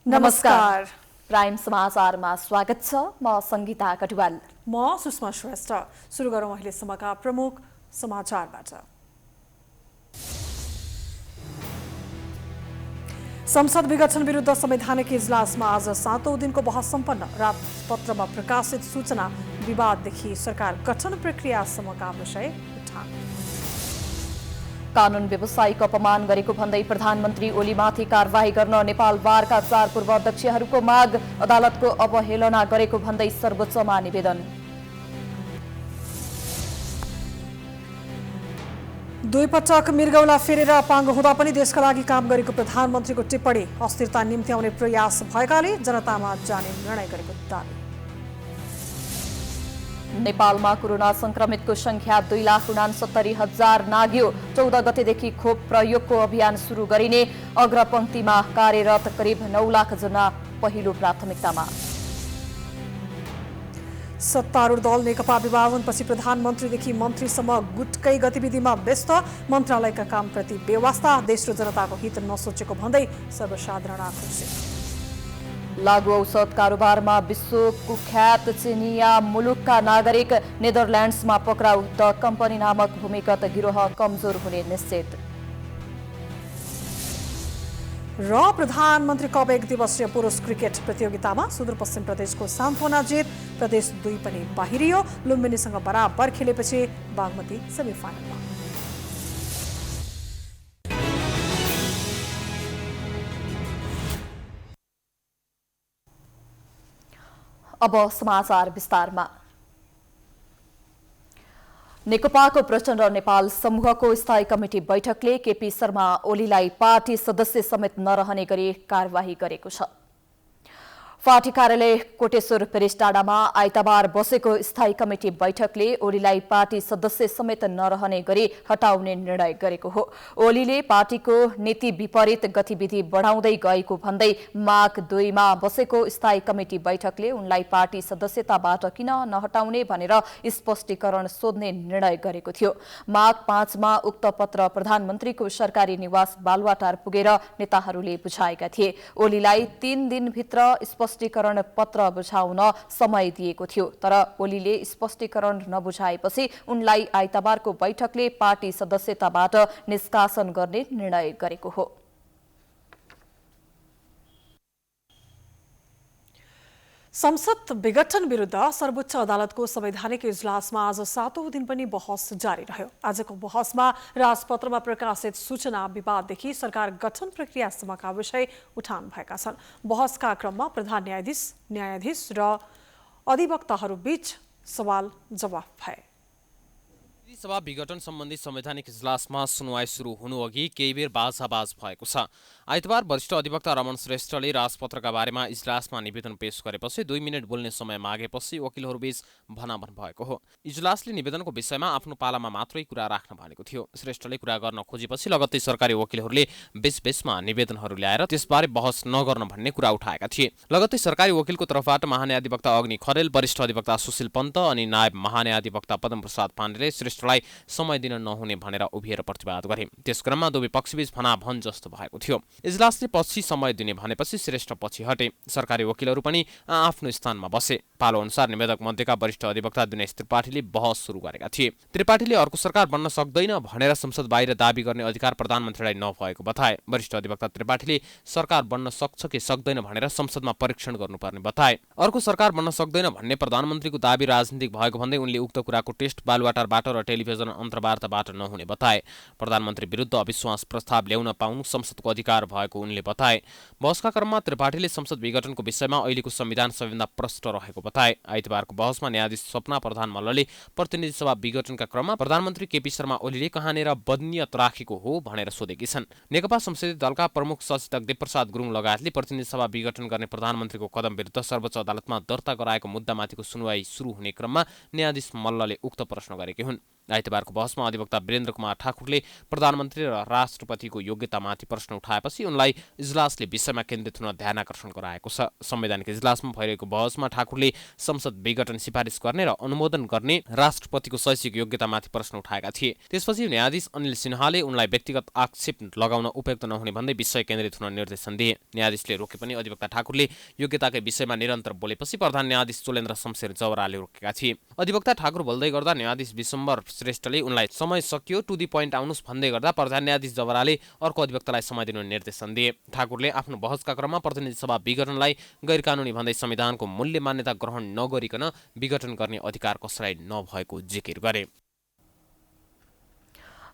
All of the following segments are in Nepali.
नमस्कार। प्राइम समाचारमा स्वागत छ। म संगीता कटुवाल। म सुषमा श्रेष्ठ। सुरु गरौँ अहिलेसम्मका प्रमुख समाचारबाट। संसद विघटन विरुद्ध संवैधानिक इजलासमा आज 7औं दिनको बहस सम्पन्न। राजपत्रमा प्रकाशित सूचना विवाददेखि सरकार गठन प्रक्रियासम्मका विषय उठान। कानून व्यवसायीको अपमान गरेको भन्दै प्रधानमन्त्री ओलीमाथि कारवाही गर्न नेपाल बारका 4 पूर्व अध्यक्षहरूको माग। अदालतको अवहेलना गरेको भन्दै सर्वोच्चमा निवेदन। दुई पटक मृगौला फेरेर पाङ्गो हुँदा पनि देशका लागि काम गरेको प्रधानमन्त्रीको टिप्पणी। अस्थिरता निम्ति आउने प्रयास भएकाले जनतामा जाने निर्णय गरेको दावी। नेपालमा कोरोना संक्रमितको संख्या 2,69,000 नाग्यो। 14 गतेदेखि खोप प्रयोगको अभियान सुरु गरिने। अग्रपंक्तिमा कार्यरत करिब 9 लाख जना पहिलो प्राथमिकतामा। सत्तारूढ दल नेकपा विभाजनपछि प्रधानमन्त्रीदेखि मन्त्रीसम्म गुटकै गतिविधिमा व्यस्त। मन्त्रालयका कामप्रति बेवास्ता। देश र जनताको हित नसोचेको भन्दै सर्वसाधारण आक्रोशित। लागु औषध कारोबारमा विश्व कुख्यात चिनिया मुलुकका नागरिक। नेदरल्यान्ड्समा पक्राउ। द कम्पनी नामक भूमिगत गिरोह कमजोर हुने निश्चित। र प्रधानमन्त्री कप 1 दिवसीय पुरुष क्रिकेट प्रतियोगितामा सुदूरपश्चिम प्रदेशको सान्त्वना जित। प्रदेश 2 पनि बाहिरियो। लुम्बिनीसँग बराबर खेलेपछि बागमती सेमिफाइनलमा। अब समाचार विस्तारमा। नेकपाको प्रचण्ड नेपाल समूहको स्थायी कमिटी बैठकले केपी शर्मा ओलीलाई पार्टी सदस्य समेत नरहने गरी कार्यवाही गरेको छ। पार्टी कार्यालय कोटेश्वर पेरिसटाडामा आइतबार बसेको स्थायी कमिटी बैठकले ओलीलाई पार्टी सदस्य समेत नरहने गरी हटाउने निर्णय गरेको हो। ओलीले पार्टीको नीति विपरीत गतिविधि बढाउँदै गएको भन्दै माघ 2 मा बसेको स्थायी कमिटी बैठकले उनलाई पार्टी सदस्यताबाट किन नहटाउने भनेर स्पष्टीकरण सोध्ने निर्णय गरेको थियो। माघ 5 मा उक्त पत्र प्रधानमन्त्रीको सरकारी निवास बालुवाटार पुगेर नेताहरूले बुझाएका थिए। ओलीलाई 3 दिनभित्र स्पष्टीकरण पत्र बुझाउन समय दिएको थियो, तर ओलीले स्पष्टीकरण नबुझाएपछि उनलाई आइतबारको बैठकले पार्टी सदस्यताबाट निष्कासन गर्ने निर्णय गरेको हो। संसद विघटन विरुद्ध सर्वोच्च अदालतको संवैधानिक इजलासमा आज 7औं दिन पनि बहस जारी रह्यो। आजको बहसमा राजपत्रमा प्रकाशित सूचना विवाददेखि सरकार गठन प्रक्रियासम्मका विषय उठान भएका छन्। बहसका क्रममा प्रधान न्यायाधीश र अधिवक्ताहरूबीच सवाल जवाफ भए। सभा विघटन सम्बन्धी संवैधानिक इजलासमा सुनवाई सुरु हुनु अघि केही बेर बाजाबाज भएको छ। आइतबार वरिष्ठ अधिवक्ता रमण श्रेष्ठले राजपत्रका बारेमा इजलासमा निवेदन पेश गरेपछि 2 मिनेट बोल्ने समय मागेपछि वकिलहरूबीच भनाभन भएको हो। इजलासले निवेदनको विषयमा आफ्नो पालामा मात्रै कुरा राख्न भनेको थियो। श्रेष्ठले कुरा गर्न खोजेपछि लगत्तै सरकारी वकिलहरूले बीच-बीचमा निवेदनहरू ल्याएर त्यसबारे बहस नगर्न भन्ने कुरा उठाएका थिए। लगत्तै सरकारी वकिलको तर्फबाट महान्यायाधिवक्ता अग्नि खरेल, वरिष्ठ अधिवक्ता सुशील पन्त अनि नायब महान्यायाधिवक्ता पद्मप्रसाद पाण्डेले श्रेष्ठलाई समय दिन नहुने भनेर उभिएर प्रतिवाद गरे। त्यसक्रममा दुवै पक्षबीच भनाभन जस्तो भएको थियो। इजलासले पछि समय दिने भनेपछि श्रेष्ठ पछि हटे। सरकारी वकिलहरू पनि आफ्नो स्थानमा बसे। पालो अनुसार निवेदक मध्येका वरिष्ठ अधिवक्ता दिनेश त्रिपाठीले बहस सुरु गरेका थिए। त्रिपाठीले अर्को सरकार बन्न सक्दैन भनेर संसद बाहिर दाबी गर्ने अधिकार प्रधानमन्त्रीलाई नभएको बताए। वरिष्ठ अधिवक्ता त्रिपाठीले सरकार बन्न सक्छ कि सक्दैन भनेर संसदमा परीक्षण गर्नुपर्ने बताए। अर्को सरकार बन्न सक्दैन भन्ने प्रधानमन्त्रीको दाबी राजनीतिक भएको भन्दै उनले उक्त कुराको टेस्ट बालुवाटारबाट र टेलिभिजन अन्तर्वार्ताबाट नहुने बताए। प्रधानमन्त्री विरुद्ध अविश्वास प्रस्ताव ल्याउन पाउनु संसदको अधिकार भएको उनले बताए। बहसका क्रममा त्रिपाठीले संसद विघटनको विषयमा अहिलेको संविधान सबैभन्दा प्रष्ट रहेको बताए। आइतबारको बहसमा न्यायाधीश स्वप्ना प्रधान मल्लले प्रतिनिधि सभा विघटनका क्रममा प्रधानमन्त्री केपी शर्मा ओलीले कहाँनेर बदनियत राखेको हो भनेर सोधेकी छन्। नेकपा संसदीय दलका प्रमुख सचेतक देवप्रसाद गुरुङ लगायतले प्रतिनिधि सभा विघटन गर्ने प्रधानमन्त्रीको कदम विरुद्ध सर्वोच्च अदालतमा दर्ता गराएको मुद्दामाथिको सुनवाई सुरु हुने क्रममा न्यायाधीश मल्लले उक्त प्रश्न गरेकी हुन्। आइतबारको बहसमा अधिवक्ता वीरेन्द्र कुमार ठाकुरले प्रधानमन्त्री र राष्ट्रपतिको योग्यतामाथि प्रश्न उठाएपछि उनलाई इजलासले विषयमा केन्द्रित हुन ध्यानाकर्षण गराएको छ। संवैधानिक इजलासमा भइरहेको बहसमा ठाकुरले संसद विघटन सिफारिस गर्ने र अनुमोदन गर्ने राष्ट्रपतिको शैक्षिक योग्यतामाथि प्रश्न उठाएका थिए। त्यसपछि न्यायाधीश अनिल सिन्हाले उनलाई व्यक्तिगत आक्षेप लगाउन उपयुक्त नहुने भन्दै विषय केन्द्रित हुन निर्देशन दिए। न्यायाधीशले रोके पनि अधिवक्ता ठाकुरले योग्यताकै विषयमा निरन्तर बोलेपछि प्रधान न्यायाधीश चोलेन्द्र शमशेर जवराले रोकेका थिए। अधिवक्ता ठाकुर बोल्दै गर्दा न्यायाधीश विशम्बर श्रेष्ठले उनलाई समय सकियो, टु दी पोइन्ट आउनुस् भन्दै गर्दा प्रधान न्यायाधीश जवराले अर्को अधिवक्तालाई समय दिनु निर्देशन दिए। ठाकुरले आफ्नो बहसका क्रममा प्रतिनिधि सभा विघटनलाई गैरकानुनी भन्दै संविधानको मूल्य मान्यता ग्रहण नगरिकन विघटन गर्ने अधिकार कसैलाई नभएको जिकिर गरे।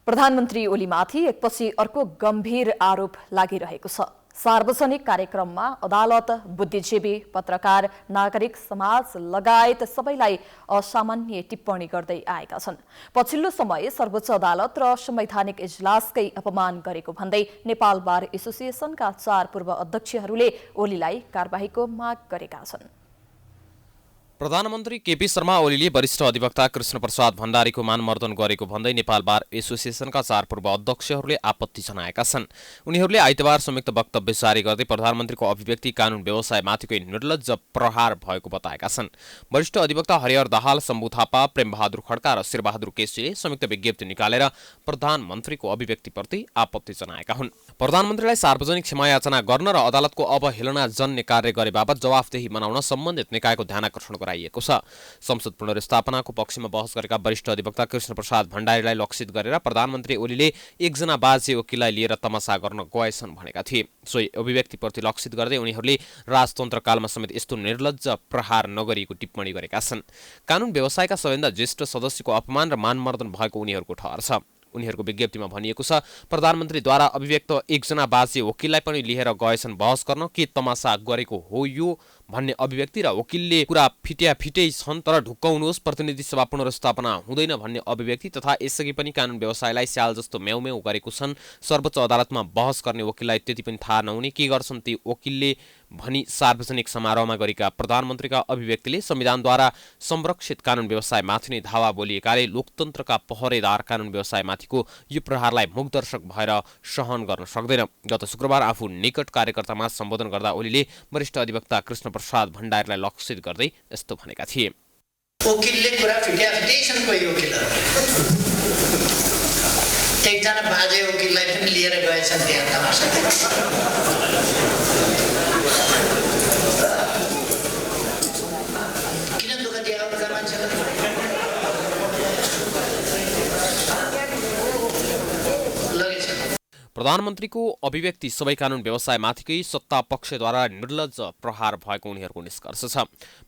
प्रधानमन्त्री ओलीमाथि एकपछि अर्को गम्भीर आरोप लागिरहेको छ। सार्वजनिक कार्यक्रममा अदालत, बुद्धिजीवी, पत्रकार, नागरिक समाज लगायत सबैलाई असामान्य टिप्पणी गर्दै आएका छन्। पछिल्लो समय सर्वोच्च अदालत र संवैधानिक इजलासकै अपमान गरेको भन्दै नेपाल बार एसोसिएसनका 4 पूर्व अध्यक्षहरूले ओलीलाई कारबाहीको माग गरेका छन्। प्रधानमन्त्री केपी शर्मा ओलीले वरिष्ठ अधिवक्ता कृष्णप्रसाद भण्डारीको मानमर्दन गरेको भन्दै नेपाल बार एसोसिएसनका 4 पूर्व अध्यक्षहरूले आपत्ति जनाएका छन्। उनीहरूले आइतबार संयुक्त वक्तव्य जारी गर्दै प्रधानमन्त्रीको अभिव्यक्ति कानून व्यवसायमाथिकै निर्लज्ज प्रहार भएको बताएका छन्। वरिष्ठ अधिवक्ता हरिहर दाहाल, शम्भु थापा, प्रेमबहादुर खड्का र शेरबहादुर केसीले संयुक्त विज्ञप्ति निकालेर प्रधानमन्त्रीको अभिव्यक्तिप्रति आपत्ति जनाएका हुन्। प्रधानमन्त्रीलाई सार्वजनिक क्षमायाचना गर्न र अदालतको अवहेलना जन्य कार्य गरे बाबत जवाफदेही बनाउन सम्बन्धित निकायको ध्यानाकर्षण गराइएको छ। संसद पुनर्स्थापनाको पक्षमा बहस गरेका वरिष्ठ अधिवक्ता कृष्णप्रसाद भण्डारीलाई लक्षित गरेर प्रधानमन्त्री ओलीले एकजना बाजे वकिललाई लिएर तमासा गर्न गएछन् भनेका थिए। सोही अभिव्यक्तिप्रति लक्षित गर्दै उनीहरूले राजतन्त्रकालमा समेत यस्तो निर्लज्ज प्रहार नगरिएको टिप्पणी गरेका छन्। कानून व्यवसायका सबैभन्दा ज्येष्ठ सदस्यको अपमान र मानमर्दन भएको उनीहरूको ठहर छ। उनीहरूको विज्ञप्तिमा भनिएको छ, प्रधानमन्त्रीद्वारा अभिव्यक्त एकजना बाजे वकिललाई पनि लिएर गएछन् बहस गर्न, के तमासा गरेको हो यो भन्ने अभिव्यक्ति र वकिलले कुरा फिट्याफिटै छन् तर ढुक्काउनुहोस् प्रतिनिधि सभा पुनर्स्थापना हुँदैन भन्ने अभिव्यक्ति तथा यसअघि पनि कानून व्यवसायलाई स्याल जस्तो म्याउम्याउ गरेको छन्। सर्वोच्च अदालतमा बहस गर्ने वकिललाई त्यति पनि थाहा नहुने के गर्छन् ती वकिलले भनी सार्वजनिक समारोहमा गरेका प्रधानमन्त्रीका अभिव्यक्तिले संविधानद्वारा संरक्षित कानून व्यवसायमाथि नै धावा बोलिएकाले लोकतन्त्रका पहरेदार कानून व्यवसायमाथिको यो प्रहारलाई मुखदर्शक भएर सहन गर्न सक्दैन। गत शुक्रबार आफू निकट कार्यकर्तामा सम्बोधन गर्दा ओलीले वरिष्ठ अधिवक्ता कृष्णप्रसाद भण्डारीलाई लक्षित गर्दै यस्तो भनेका थिए। वकिलले कुरा फिट्याफिटै छन् कोही वकिलहरू। एकजना बाजे वकिललाई पनि लिएर गएछन् त्यहाँ तमासा। प्रधानमन्त्रीको अभिव्यक्ति सबै कानून व्यवसायमाथिकै सत्ता पक्षद्वारा निर्लज्ज प्रहार भएको उनीहरूको निष्कर्ष छ।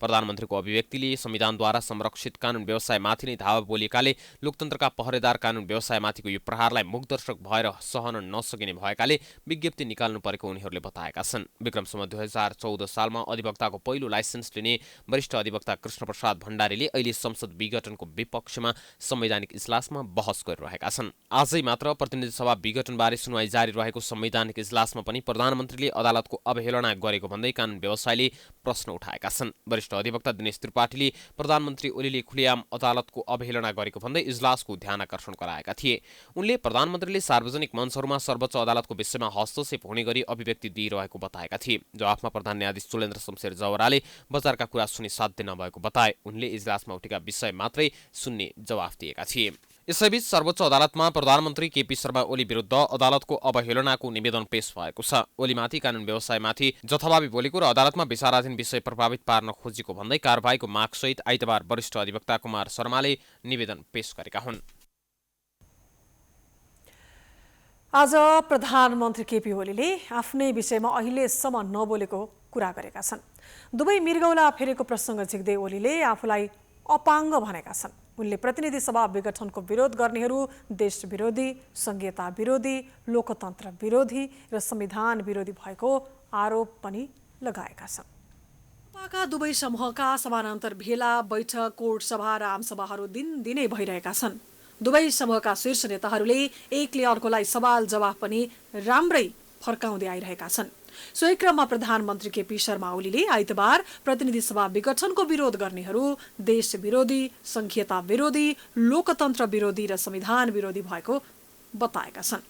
प्रधानमन्त्रीको अभिव्यक्तिले संविधानद्वारा संरक्षित कानून व्यवसायमाथि नै धावा बोलिएकाले लोकतन्त्रका पहरेदार कानून व्यवसायमाथिको यो प्रहारलाई मुखदर्शक भएर सहन नसकिने भएकाले विज्ञप्ति निकाल्नु परेको उनीहरूले बताएका छन्। विक्रमसम्म 2014 सालमा अधिवक्ताको पहिलो लाइसेन्स लिने वरिष्ठ अधिवक्ता कृष्णप्रसाद भण्डारीले अहिले संसद विघटनको विपक्षमा संवैधानिक इजलासमा बहस गरिरहेका छन्। आजै मात्र प्रतिनिधि सभा विघटनबारे सुनवाई जारी रहेको संवैधानिक इजलासमा पनि प्रधानमन्त्रीले अदालतको अवहेलना गरेको भन्दै कानून व्यवसायले प्रश्न उठाएका छन्। वरिष्ठ अधिवक्ता दिनेश त्रिपाठीले प्रधानमन्त्री ओलीले खुलेआम अदालतको अवहेलना गरेको भन्दै इजलासको ध्यानाकर्षण गराएका थिए। उनले प्रधानमन्त्रीले सार्वजनिक मञ्चहरूमा सर्वोच्च अदालतको विषयमा हस्तक्षेप हुने गरी अभिव्यक्ति दिइरहेको बताएका थिए। जवाफमा प्रधान न्यायाधीश चोलेन्द्र शमशेर जवराले बजारका कुरा सुन्ने साध्य नभएको बताए। उनले इजलासमा उठेका विषय मात्रै सुन्ने जवाफ दिएका थिए। यसैबीच सर्वोच्च अदालतमा प्रधानमन्त्री केपी शर्मा ओली विरुद्ध अदालतको अवहेलनाको निवेदन पेश भएको छ। ओलीमाथि कानून व्यवसायमाथि जथाभावी बोलेको र अदालतमा विचाराधीन विषय प्रभावित पार्न खोजेको भन्दै कारबाहीको मागसहित आइतबार वरिष्ठ अधिवक्ता कुमार शर्माले निवेदन पेश गरेका हुन्। आज प्रधानमन्त्री केपी ओलीले आफ्नै विषयमा अहिलेसम्म नबोलेको कुरा गरेका छन्। दुवै मृगौला फेरेको प्रसङ्ग झिक्दै ओलीले आफूलाई अपाङ्ग भनेका छन्। उनले प्रतिनिधि सभा विघटनको विरोध गर्नेहरू देश विरोधी, संघीयता विरोधी, लोकतन्त्र विरोधी र संविधान विरोधी भएको आरोप पनि लगाएका छन्। पाका दुवै समूहका समानान्तर भेला, बैठक, कोर्ट सभा र आमसभाहरू दिनदिनै भइरहेका छन्। दुवै समूहका शीर्ष नेताहरूले एकले अर्कोलाई सवाल जवाफ पनि राम्रै फर्काउँदै आइरहेका छन्। सोही क्रममा प्रधानमन्त्री केपी शर्मा ओलीले आइतबार प्रतिनिधि सभा विघटनको विरोध गर्नेहरू देश विरोधी, संघीयता विरोधी, लोकतन्त्र विरोधी र संविधान विरोधी भएको बताएका छन्।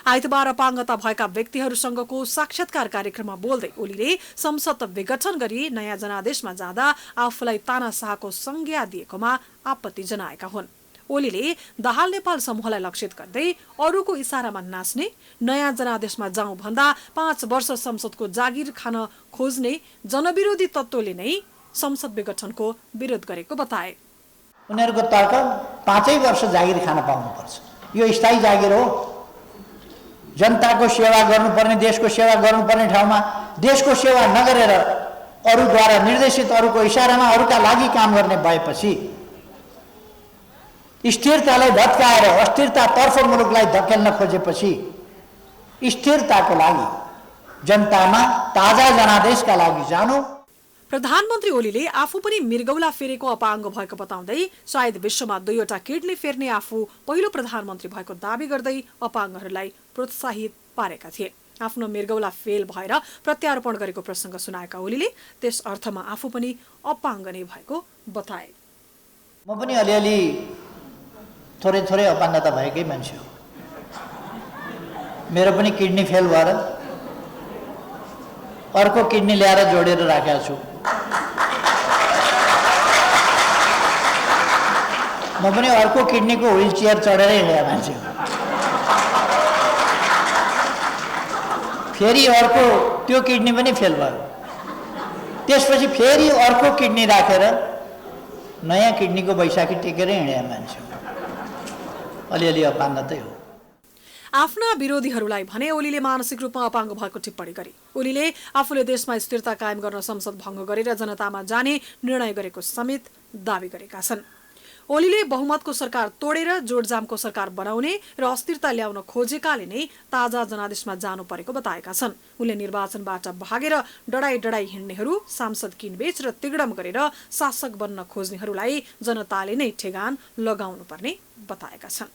आइतबार अपाङ्गता भएका व्यक्तिहरूसँगको साक्षात्कार कार्यक्रममा बोल्दै ओलीले संसद विघटन गरी नयाँ जनादेशमा जाँदा आफूलाई तानाशाहको संज्ञा दिएकोमा आपत्ति जनाएका हुन्। ओलीले दाहाल नेपाल समूहलाई लक्षित गर्दै अरूको इसारामा नाच्ने, नयाँ जनादेशमा जाउँ भन्दा 5 वर्ष संसदको जागिर खान खोज्ने जनविरोधी तत्त्वले नै संसद विघटनको विरोध गरेको बताए। उनीहरूको तर्क 5 वर्ष जागिर खान पाउनुपर्छ, यो स्थायी जागिर हो। जनताको सेवा गर्नुपर्ने, देशको सेवा गर्नुपर्ने ठाउँमा देशको सेवा नगरेर अरूद्वारा निर्देशित, अरूको इसारामा अरूका लागि काम गर्ने भएपछि स्थिरतालाई भत्काएर अस्थिरतातर्फ मुलुकलाई धकेल्न खोजेपछि स्थिरताको लागि जनतामा ताजा जनादेशका लागि जानु। प्रधानमन्त्री ओलीले आफू पनि मृगौला फेरेको अपाङ्ग भएको बताउँदै सायद विश्वमा 2वटा किडनी फेर्ने आफू पहिलो प्रधानमन्त्री भएको दावी गर्दै अपाङ्गहरूलाई प्रोत्साहित पारेका थिए। आफ्नो मृगौला फेल भएर प्रत्यारोपण गरेको प्रसङ्ग सुनाएका ओलीले त्यस अर्थमा आफू पनि अपाङ्ग नै भएको बताए। म पनि अलिअलि थोरै थोरै अपाङ्गता भएकै मान्छे हो। मेरो पनि किडनी फेल भएर अर्को किडनी ल्याएर जोडेर राखेको छु। म पनि अर्को किडनीको व्हील चेयर चढेर हिँडेको मान्छे हो। फेरि अर्को त्यो किडनी पनि फेल भयो, त्यसपछि फेरि अर्को किडनी राखेर नयाँ किडनीको बैशाखी टेकेर हिँडेको मान्छे हो। अलिअलि अपाङ्गतै हो। आफ्ना विरोधीहरूलाई भने ओलीले मानसिक रूपमा अपाङ्ग भएको टिप्पणी गरे। ओलीले आफूले देशमा स्थिरता कायम गर्न संसद भङ्ग गरेर जनतामा जाने निर्णय गरेको समेत दावी गरेका छन्। ओलीले बहुमतको सरकार तोडेर जोडजामको सरकार बनाउने र अस्थिरता ल्याउन खोजेकाले नै ताजा जनादेशमा जानु परेको बताएका छन्। उनले निर्वाचनबाट भागेर डडाई हिँड्नेहरू, सांसद किनबेच र तिगडम गरेर शासक बन्न खोज्नेहरूलाई जनताले नै ठेगान लगाउनु पर्ने बताएका छन्।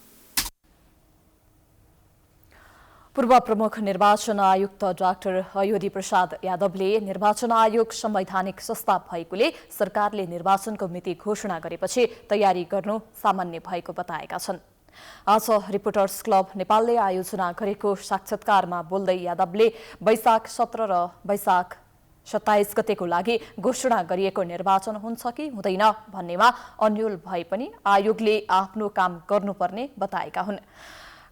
पूर्व प्रमुख निर्वाचन आयुक्त डाक्टर अयोधी प्रसाद यादवले निर्वाचन आयोग संवैधानिक संस्था भएकोले सरकारले निर्वाचनको मिति घोषणा गरेपछि तयारी गर्नु सामान्य भएको बताएका छन्। आज रिपोर्टर्स क्लब नेपालले आयोजना गरेको साक्षात्कारमा बोल्दै यादवले वैशाख 17 र वैशाख 27 गतेको लागि घोषणा गरिएको निर्वाचन हुन्छ कि हुँदैन भन्नेमा अन्यल भए पनि आयोगले आफ्नो काम गर्नुपर्ने बताएका हुन्।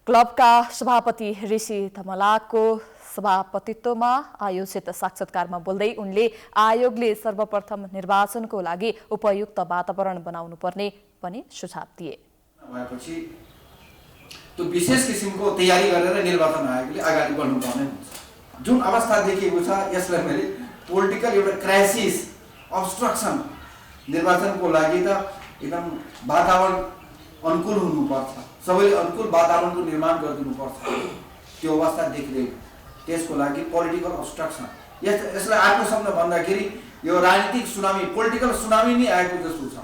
क्लबका सभापति ऋषि धमलाको सभापतित्वमा आयोजित साक्षात्कारमा बोल्दै उनले आयोगले सर्वप्रथम निर्वाचनको लागि उपयुक्त वातावरण बनाउनु पर्ने पनि सुझाव दिए। भएपछि त्यो विशेष किसिमको तयारी गरेर निर्वाचन आयोगले अगाडि बढ्नुपर्ने हुन्छ। जुन अवस्था देखिएको छ यसलाई मैले पोलिटिकल एउटा क्राइसिस, अब्स्ट्रक्सन, निर्वाचनको लागि त एकदम वातावरण अनुकूल हुनुपर्छ, सबैले अनुकूल वातावरणको निर्माण गरिदिनुपर्छ। त्यो अवस्था देखिरहेको, त्यसको लागि पोलिटिकल अब्स्ट्रक्सन, यसलाई आत्मसम्म भन्दाखेरि यो राजनीतिक सुनामी, पोलिटिकल सुनामी नै आएको जस्तो छ।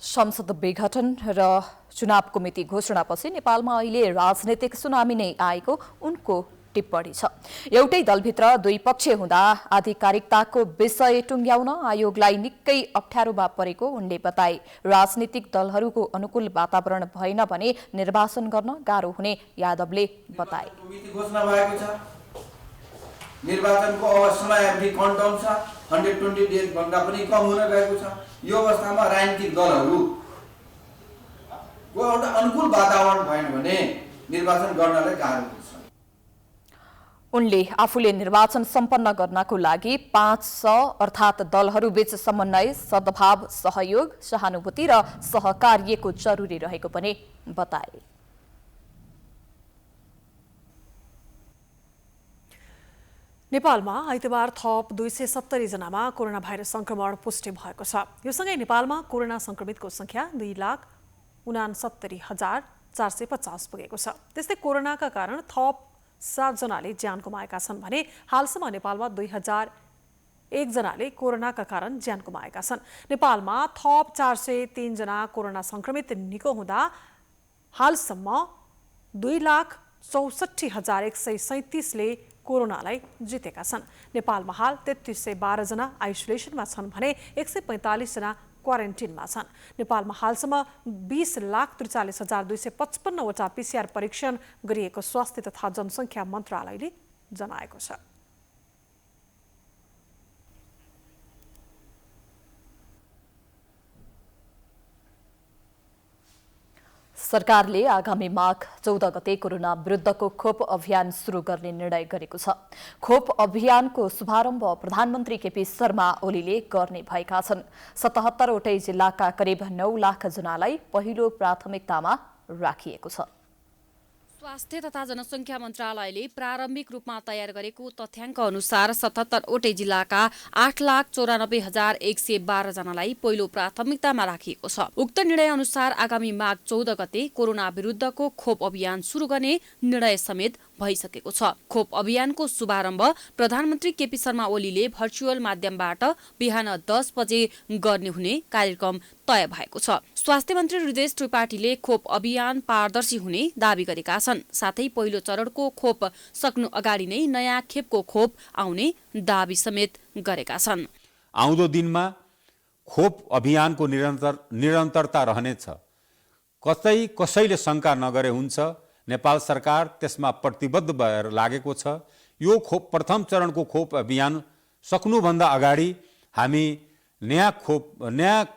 संसद विघटन र चुनावको मिति घोषणापछि नेपालमा अहिले राजनीतिक सुनामी नै आएको उनको टिप्पणी छ। एउटै दलभित्र दुई पक्ष हुँदा आधिकारिकताको विषय टुङ्ग्याउन आयोगलाई निकै अप्ठ्यारोमा परेको उनले बताए। राजनीतिक दलहरूको अनुकूल वातावरण भएन भने निर्वाचन गर्न गाह्रो हुने यादवले बताए। घोषणा भएको छ, निर्वाचनको समयावधि कन्टम छ, 120 डेज भन्दा पनि कम हुन गएको छ। यो अवस्थामा राजनीतिक दलहरूको एउटा अनुकूल वातावरण भएन भने निर्वाचन गर्नलाई गाह्रो हुन्छ। उनले आफूले निर्वाचन सम्पन्न गर्नको लागि 500 अर्थात् दलहरूबीच समन्वय, सद्भाव, सहयोग, सहानुभूति र सहकार्यको जरुरी रहेको पनि बताए। नेपालमा आइतबार थप 270 जनामा कोरोना भाइरस संक्रमण पुष्टि भएको छ। यो सँगै नेपालमा कोरोना संक्रमितको संख्या 2,69,450 पुगेको छ। त्यस्तै कोरोनाका कारण थप 7 जनाले ज्यान गुमाएका छन् भने हालसम्म नेपालमा 2001 जनाले कोरोनाका कारण ज्यान गुमाएका छन्। नेपालमा थप 403 जना कोरोना संक्रमित निको हुँदा हालसम्म 2,00,000 64,137ले कोरोनालाई जितेका छन्। नेपालमा हाल 3312 जना आइसोलेसनमा छन् भने 145 जना क्वारेन्टिनमा छन्। नेपालमा हालसम्म 20,43,255 वटा PCR परीक्षण गरिएको स्वास्थ्य तथा जनसङ्ख्या मन्त्रालयले जनाएको छ। सरकारले आगामी माघ 14 गते कोरोना विरुद्धको खोप अभियान सुरु गर्ने निर्णय गरेको छ। खोप अभियानको शुभारम्भ प्रधानमन्त्री केपी शर्मा ओलीले गर्ने भएका छन्। 77 वटै जिल्लाका करिब 9 लाख जनालाई पहिलो प्राथमिकतामा राखिएको छ। स्वास्थ्य तथा जनसङ्ख्या मन्त्रालयले प्रारम्भिक रूपमा तयार गरेको तथ्याङ्क अनुसार 77 वटै जिल्लाका 8,94,112 जनालाई पहिलो प्राथमिकतामा राखिएको छ। उक्त निर्णय अनुसार आगामी माघ 14 गते कोरोना विरुद्धको खोप अभियान सुरु गर्ने निर्णय समेत भइसकेको छ। खोप अभियानको शुभारम्भ प्रधानमन्त्री केपी शर्मा ओलीले भर्चुअल माध्यमबाट बिहान 10 बजे गर्ने हुने कार्यक्रम तय भएको छ। स्वास्थ्य मन्त्री हृदयेश त्रिपाठीले खोप अभियान पारदर्शी हुने दावी गरेका छन्। साथै पहिलो चरणको खोप सक्नु अगाडि नै नयाँ खेपको खोप आउने दावी समेत गरेका छन्। आउँदो दिनमा खोप अभियानको निरन्तरता रहनेछ। कसैले शङ्का नगरे हुन्छ। नेपाल सरकार त्यसमा प्रतिबद्ध भएर लागेको छ। यो प्रथम चरणको खोप अभियान सक्नुभन्दा अगाडि हामी नयाँ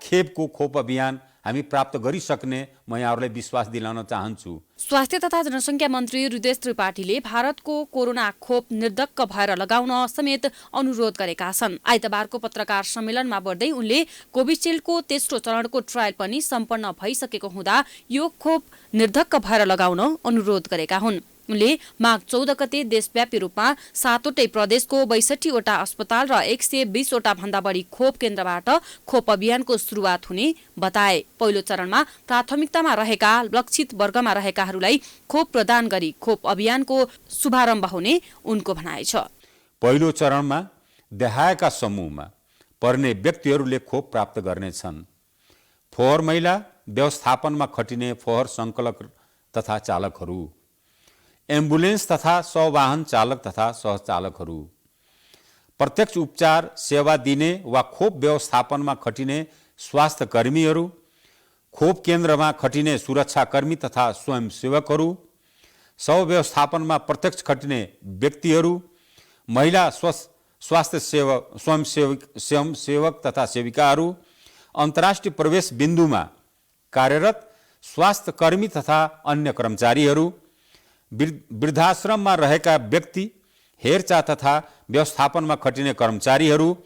खेपको खोप अभियान हामी प्राप्त गरिसक्ने म यहाँहरूलाई विश्वास दिलाउन चाहन्छु। स्वास्थ्य तथा जनसङ्ख्या मन्त्री हृदयेश त्रिपाठीले भारतको कोरोना खोप निर्धक्क भएर लगाउन समेत अनुरोध गरेका छन्। आइतबारको पत्रकार सम्मेलनमा बोल्दै उनले कोभिसिल्डको तेस्रो चरणको ट्रायल पनि सम्पन्न भइसकेको हुँदा यो खोप निर्धक्क भएर लगाउन अनुरोध गरेका हुन्। उनले माघ 14 गते देशव्यापी रूपमा 7 वटै प्रदेशको 62 वटा अस्पताल र 120 वटा भन्दा बढी खोप केन्द्रबाट खोप अभियानको सुरुवात हुने बताए। पहिलो चरणमा प्राथमिकतामा रहेका लक्षित वर्गमा रहेकाहरूलाई खोप प्रदान गरी खोप अभियानको शुभारम्भ हुने उनको भनाइ छ। पहिलो चरणमा देहायका समूहमा पर्ने व्यक्तिहरूले खोप प्राप्त गर्नेछन्। फोहोर मैला व्यवस्थापनमा खटिने फोहोर सङ्कलक तथा चालकहरू, एम्बुलेन्स तथा सवाहन चालक तथा सहचालकहरू, प्रत्यक्ष उपचार सेवा दिने वा खोप व्यवस्थापनमा खटिने स्वास्थ्य कर्मीहरू, खोप केन्द्रमा खटिने सुरक्षाकर्मी तथा स्वयंसेवकहरू, शव व्यवस्थापनमा प्रत्यक्ष खटिने व्यक्तिहरू, महिला स्वास्थ्य स्वयंसेवक तथा सेविकाहरू, अन्तर्राष्ट्रिय प्रवेश बिन्दुमा कार्यरत स्वास्थ्य कर्मी तथा अन्य कर्मचारीहरू, वृद्धाश्रममा रहेका व्यक्ति, हेरचाह तथा व्यवस्थापनमा खटिने कर्मचारीहरू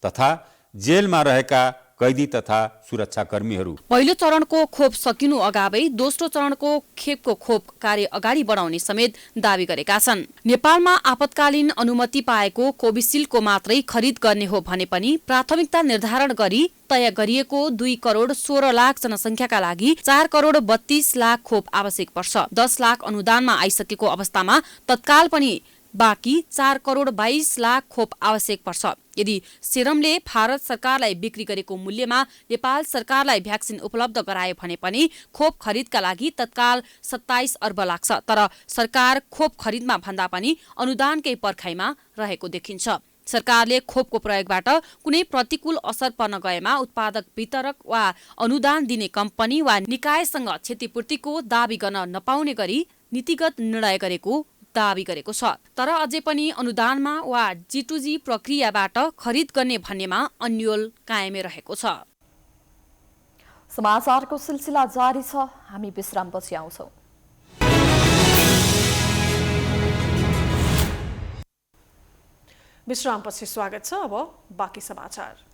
तथा जेलमा रहेका कैदी तथा सुरक्षाकर्मीहरू। पहिलो चरणको खोप सकिनु अगावै दोस्रो चरणको खेपको खोप कार्य अगाडि बढाउने समेत दावी गरेका छन्। नेपालमा आपतकालीन अनुमति पाएको कोभिसिल्डको मात्रै खरिद गर्ने हो भने पनि प्राथमिकता निर्धारण गरी तय गरिएको 2 करोड 16 लाख जनसङ्ख्याका लागि 4 करोड 32 लाख खोप आवश्यक पर्छ। 10 लाख अनुदानमा आइसकेको अवस्थामा तत्काल पनि बाँकी 4 करोड 22 लाख खोप आवश्यक पर्छ। यदि सेरमले भारत सरकारलाई बिक्री गरेको मूल्यमा नेपाल सरकारलाई भ्याक्सिन उपलब्ध गरायो भने पनि खोप खरिदका लागि तत्काल 27 अर्ब लाग्छ। तर सरकार खोप खरिदमा भन्दा पनि अनुदानकै पर्खाइमा रहेको देखिन्छ। सरकारले खोपको प्रयोगबाट कुनै प्रतिकूल असर पर्न गएमा उत्पादक, वितरक वा अनुदान दिने कम्पनी वा निकायसँग क्षतिपूर्तिको दावी गर्न नपाउने गरी नीतिगत निर्णय गरेको दावी गरेको छ। तर अझै पनि अनुदानमा वा G2G प्रक्रियाबाट खरिद गर्ने भन्नेमा अन्यल कायमै रहेको छ। समाचारको सिलसिला जारी छ। हामी विश्रामपछि आउँछौँ। विश्रामपछि स्वागत छ। अब बाँकी समाचार।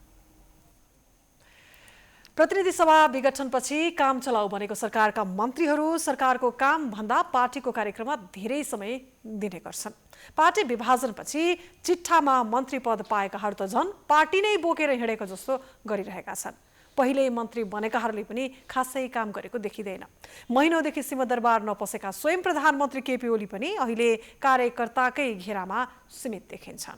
प्रतिनिधि सभा विघटनपछि काम चलाऊ भनेको सरकारका मन्त्रीहरू सरकारको काम भन्दा पार्टीको कार्यक्रममा धेरै समय दिने गर्छन्। पार्टी विभाजनपछि चिट्ठामा मन्त्री पद पाएकाहरू त झन् पार्टी नै बोकेर हिँडेको जस्तो गरिरहेका छन्। पहिले मन्त्री बनेकाहरूले पनि खासै काम गरेको देखिँदैन। महिनौदेखि सिंहदरबार नपसेका स्वयं प्रधानमन्त्री केपी ओली पनि अहिले कार्यकर्ताकै घेरामा सीमित देखिन्छन्।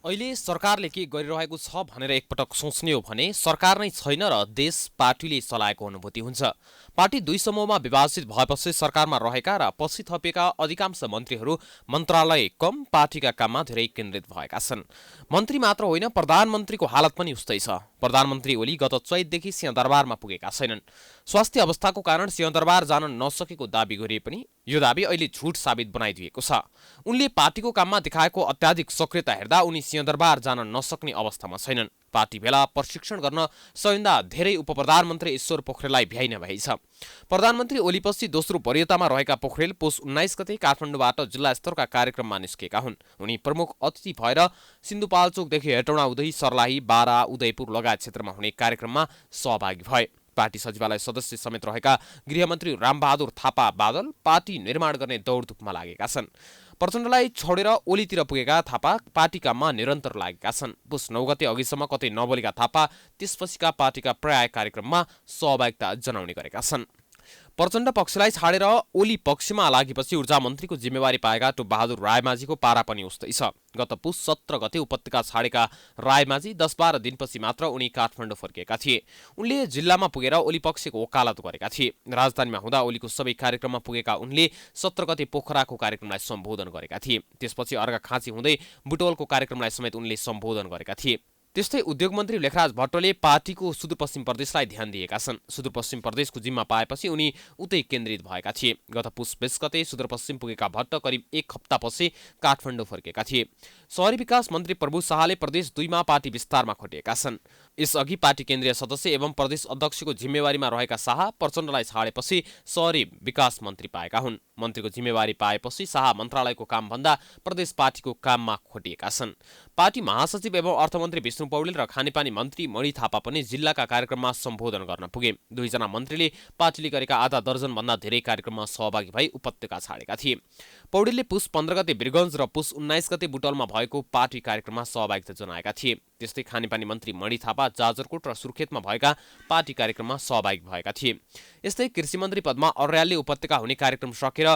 अहिले सरकारले के गरिरहेको छ भनेर एकपटक सोच्ने हो भने सरकार नै छैन र देश पार्टीले चलाएको अनुभूति हुन्छ। पार्टी दुई समूहमा विभाजित भएपछि सरकारमा रहेका र पछि थपिएका अधिकांश मन्त्रीहरू मन्त्रालय कम पार्टीका काममा धेरै केन्द्रित भएका छन्। मन्त्री मात्र होइन, प्रधानमन्त्रीको हालत पनि उस्तै छ। प्रधानमन्त्री ओली गत चैतदेखि सिंहदरबारमा पुगेका छैनन्। स्वास्थ्य अवस्थाको कारण सिंहदरबार जान नसकेको दावी गरिए पनि यो दावी अहिले झुट साबित बनाइदिएको छ। उनले पार्टीको काममा देखाएको अत्याधिक सक्रियता हेर्दा उनी सिंहदरबार जान नसक्ने अवस्थामा छैनन्। पार्टी भेला प्रशिक्षण गर्न सबैभन्दा धेरै उपप्रधानमन्त्री ईश्वर पोखरेललाई भ्याइ नभई छ। प्रधानमन्त्री ओलीपछि दोस्रो वरियतामा रहेका पोखरेल पुस 19 गते काठमाडौँबाट जिल्ला स्तरका कार्यक्रममा निस्केका हुन्। उनी प्रमुख अतिथि भएर सिन्धुपाल्चोकदेखि हेटौँडा उदय, सर्लाही, बारा, उदयपुर लगायत क्षेत्रमा हुने कार्यक्रममा सहभागी भए। पार्टी सचिवालय सदस्य समेत रहेका गृहमन्त्री रामबहादुर थापा बादल पार्टी निर्माण गर्ने दौडधुपमा लागेका छन्। प्रचण्डलाई छोडेर ओलीतिर पुगेका थापा पार्टी काममा निरन्तर लागेका छन्। पुस 9 गते अघिसम्म कतै नबोलेका थापा त्यसपछिका पार्टीका प्राय कार्यक्रममा सहभागिता जनाउने गरेका छन्। प्रचण्ड पक्षलाई छाडेर ओली पक्षमा लागेपछि ऊर्जा मन्त्रीको जिम्मेवारी पाएका टोपबहादुर रायमाझीको पारा पनि उस्तै छ। गत पुस 17 गते उपत्यका छाडेका रायमाझी 10-12 दिनपछि मात्र उनी काठमाडौँ फर्किएका थिए। उनले जिल्लामा पुगेर ओली पक्षको वकालत गरेका थिए। राजधानीमा हुँदा ओलीको सबै कार्यक्रममा पुगेका उनले 17 गते पोखराको कार्यक्रमलाई सम्बोधन गरेका थिए। त्यसपछि अर्घाखाँची हुँदै बुटवलको कार्यक्रमलाई समेत उनले सम्बोधन गरेका थिए। त्यस्तै उद्योग मन्त्री लेखराज भट्टले पार्टीको सुदूरपश्चिम प्रदेशलाई ध्यान दिएका छन्। सुदूरपश्चिम प्रदेशको जिम्मा पाएपछि उनी उतै केन्द्रित भएका थिए। गत पुस 20 गते सुदूरपश्चिम पुगेका भट्ट करिब 1 हप्तापछि काठमाडौँ फर्केका थिए। शहरी विकास मन्त्री प्रभु शाहले प्रदेश 2 मा पार्टी विस्तारमा खटिएका छन्। यसअघि पार्टी केन्द्रीय सदस्य एवं प्रदेश अध्यक्षको जिम्मेवारीमा रहेका शाह प्रचण्डलाई छाडेपछि शहरी विकास मन्त्री पाएका हुन्। मन्त्रीको जिम्मेवारी पाएपछि शाह मन्त्रालयको कामभन्दा प्रदेश पार्टीको काममा खटिएका छन्। पार्टी महासचिव एवं अर्थमन्त्री विष्णु पौडेल र खानेपानी मन्त्री मणि थापा पनि जिल्लाका कार्यक्रममा सम्बोधन गर्न पुगे। दुईजना मन्त्रीले पार्टीले गरेका आधा दर्जनभन्दा धेरै कार्यक्रममा सहभागी भई उपत्यका छाडेका थिए। पौडेलले पुस 15 गते वीरगञ्ज र पुस 19 गते बुटवलमा भएको पार्टी कार्यक्रममा सहभागिता जनाएका थिए। त्यस्तै खानेपानी मन्त्री मणि थापा जाजरकोट र सुर्खेतमा भएका पार्टी कार्यक्रममा सहभागी भएका थिए। यस्तै कृषि मन्त्री पद्मा अर्यालले उपत्यका हुने कार्यक्रम सकेर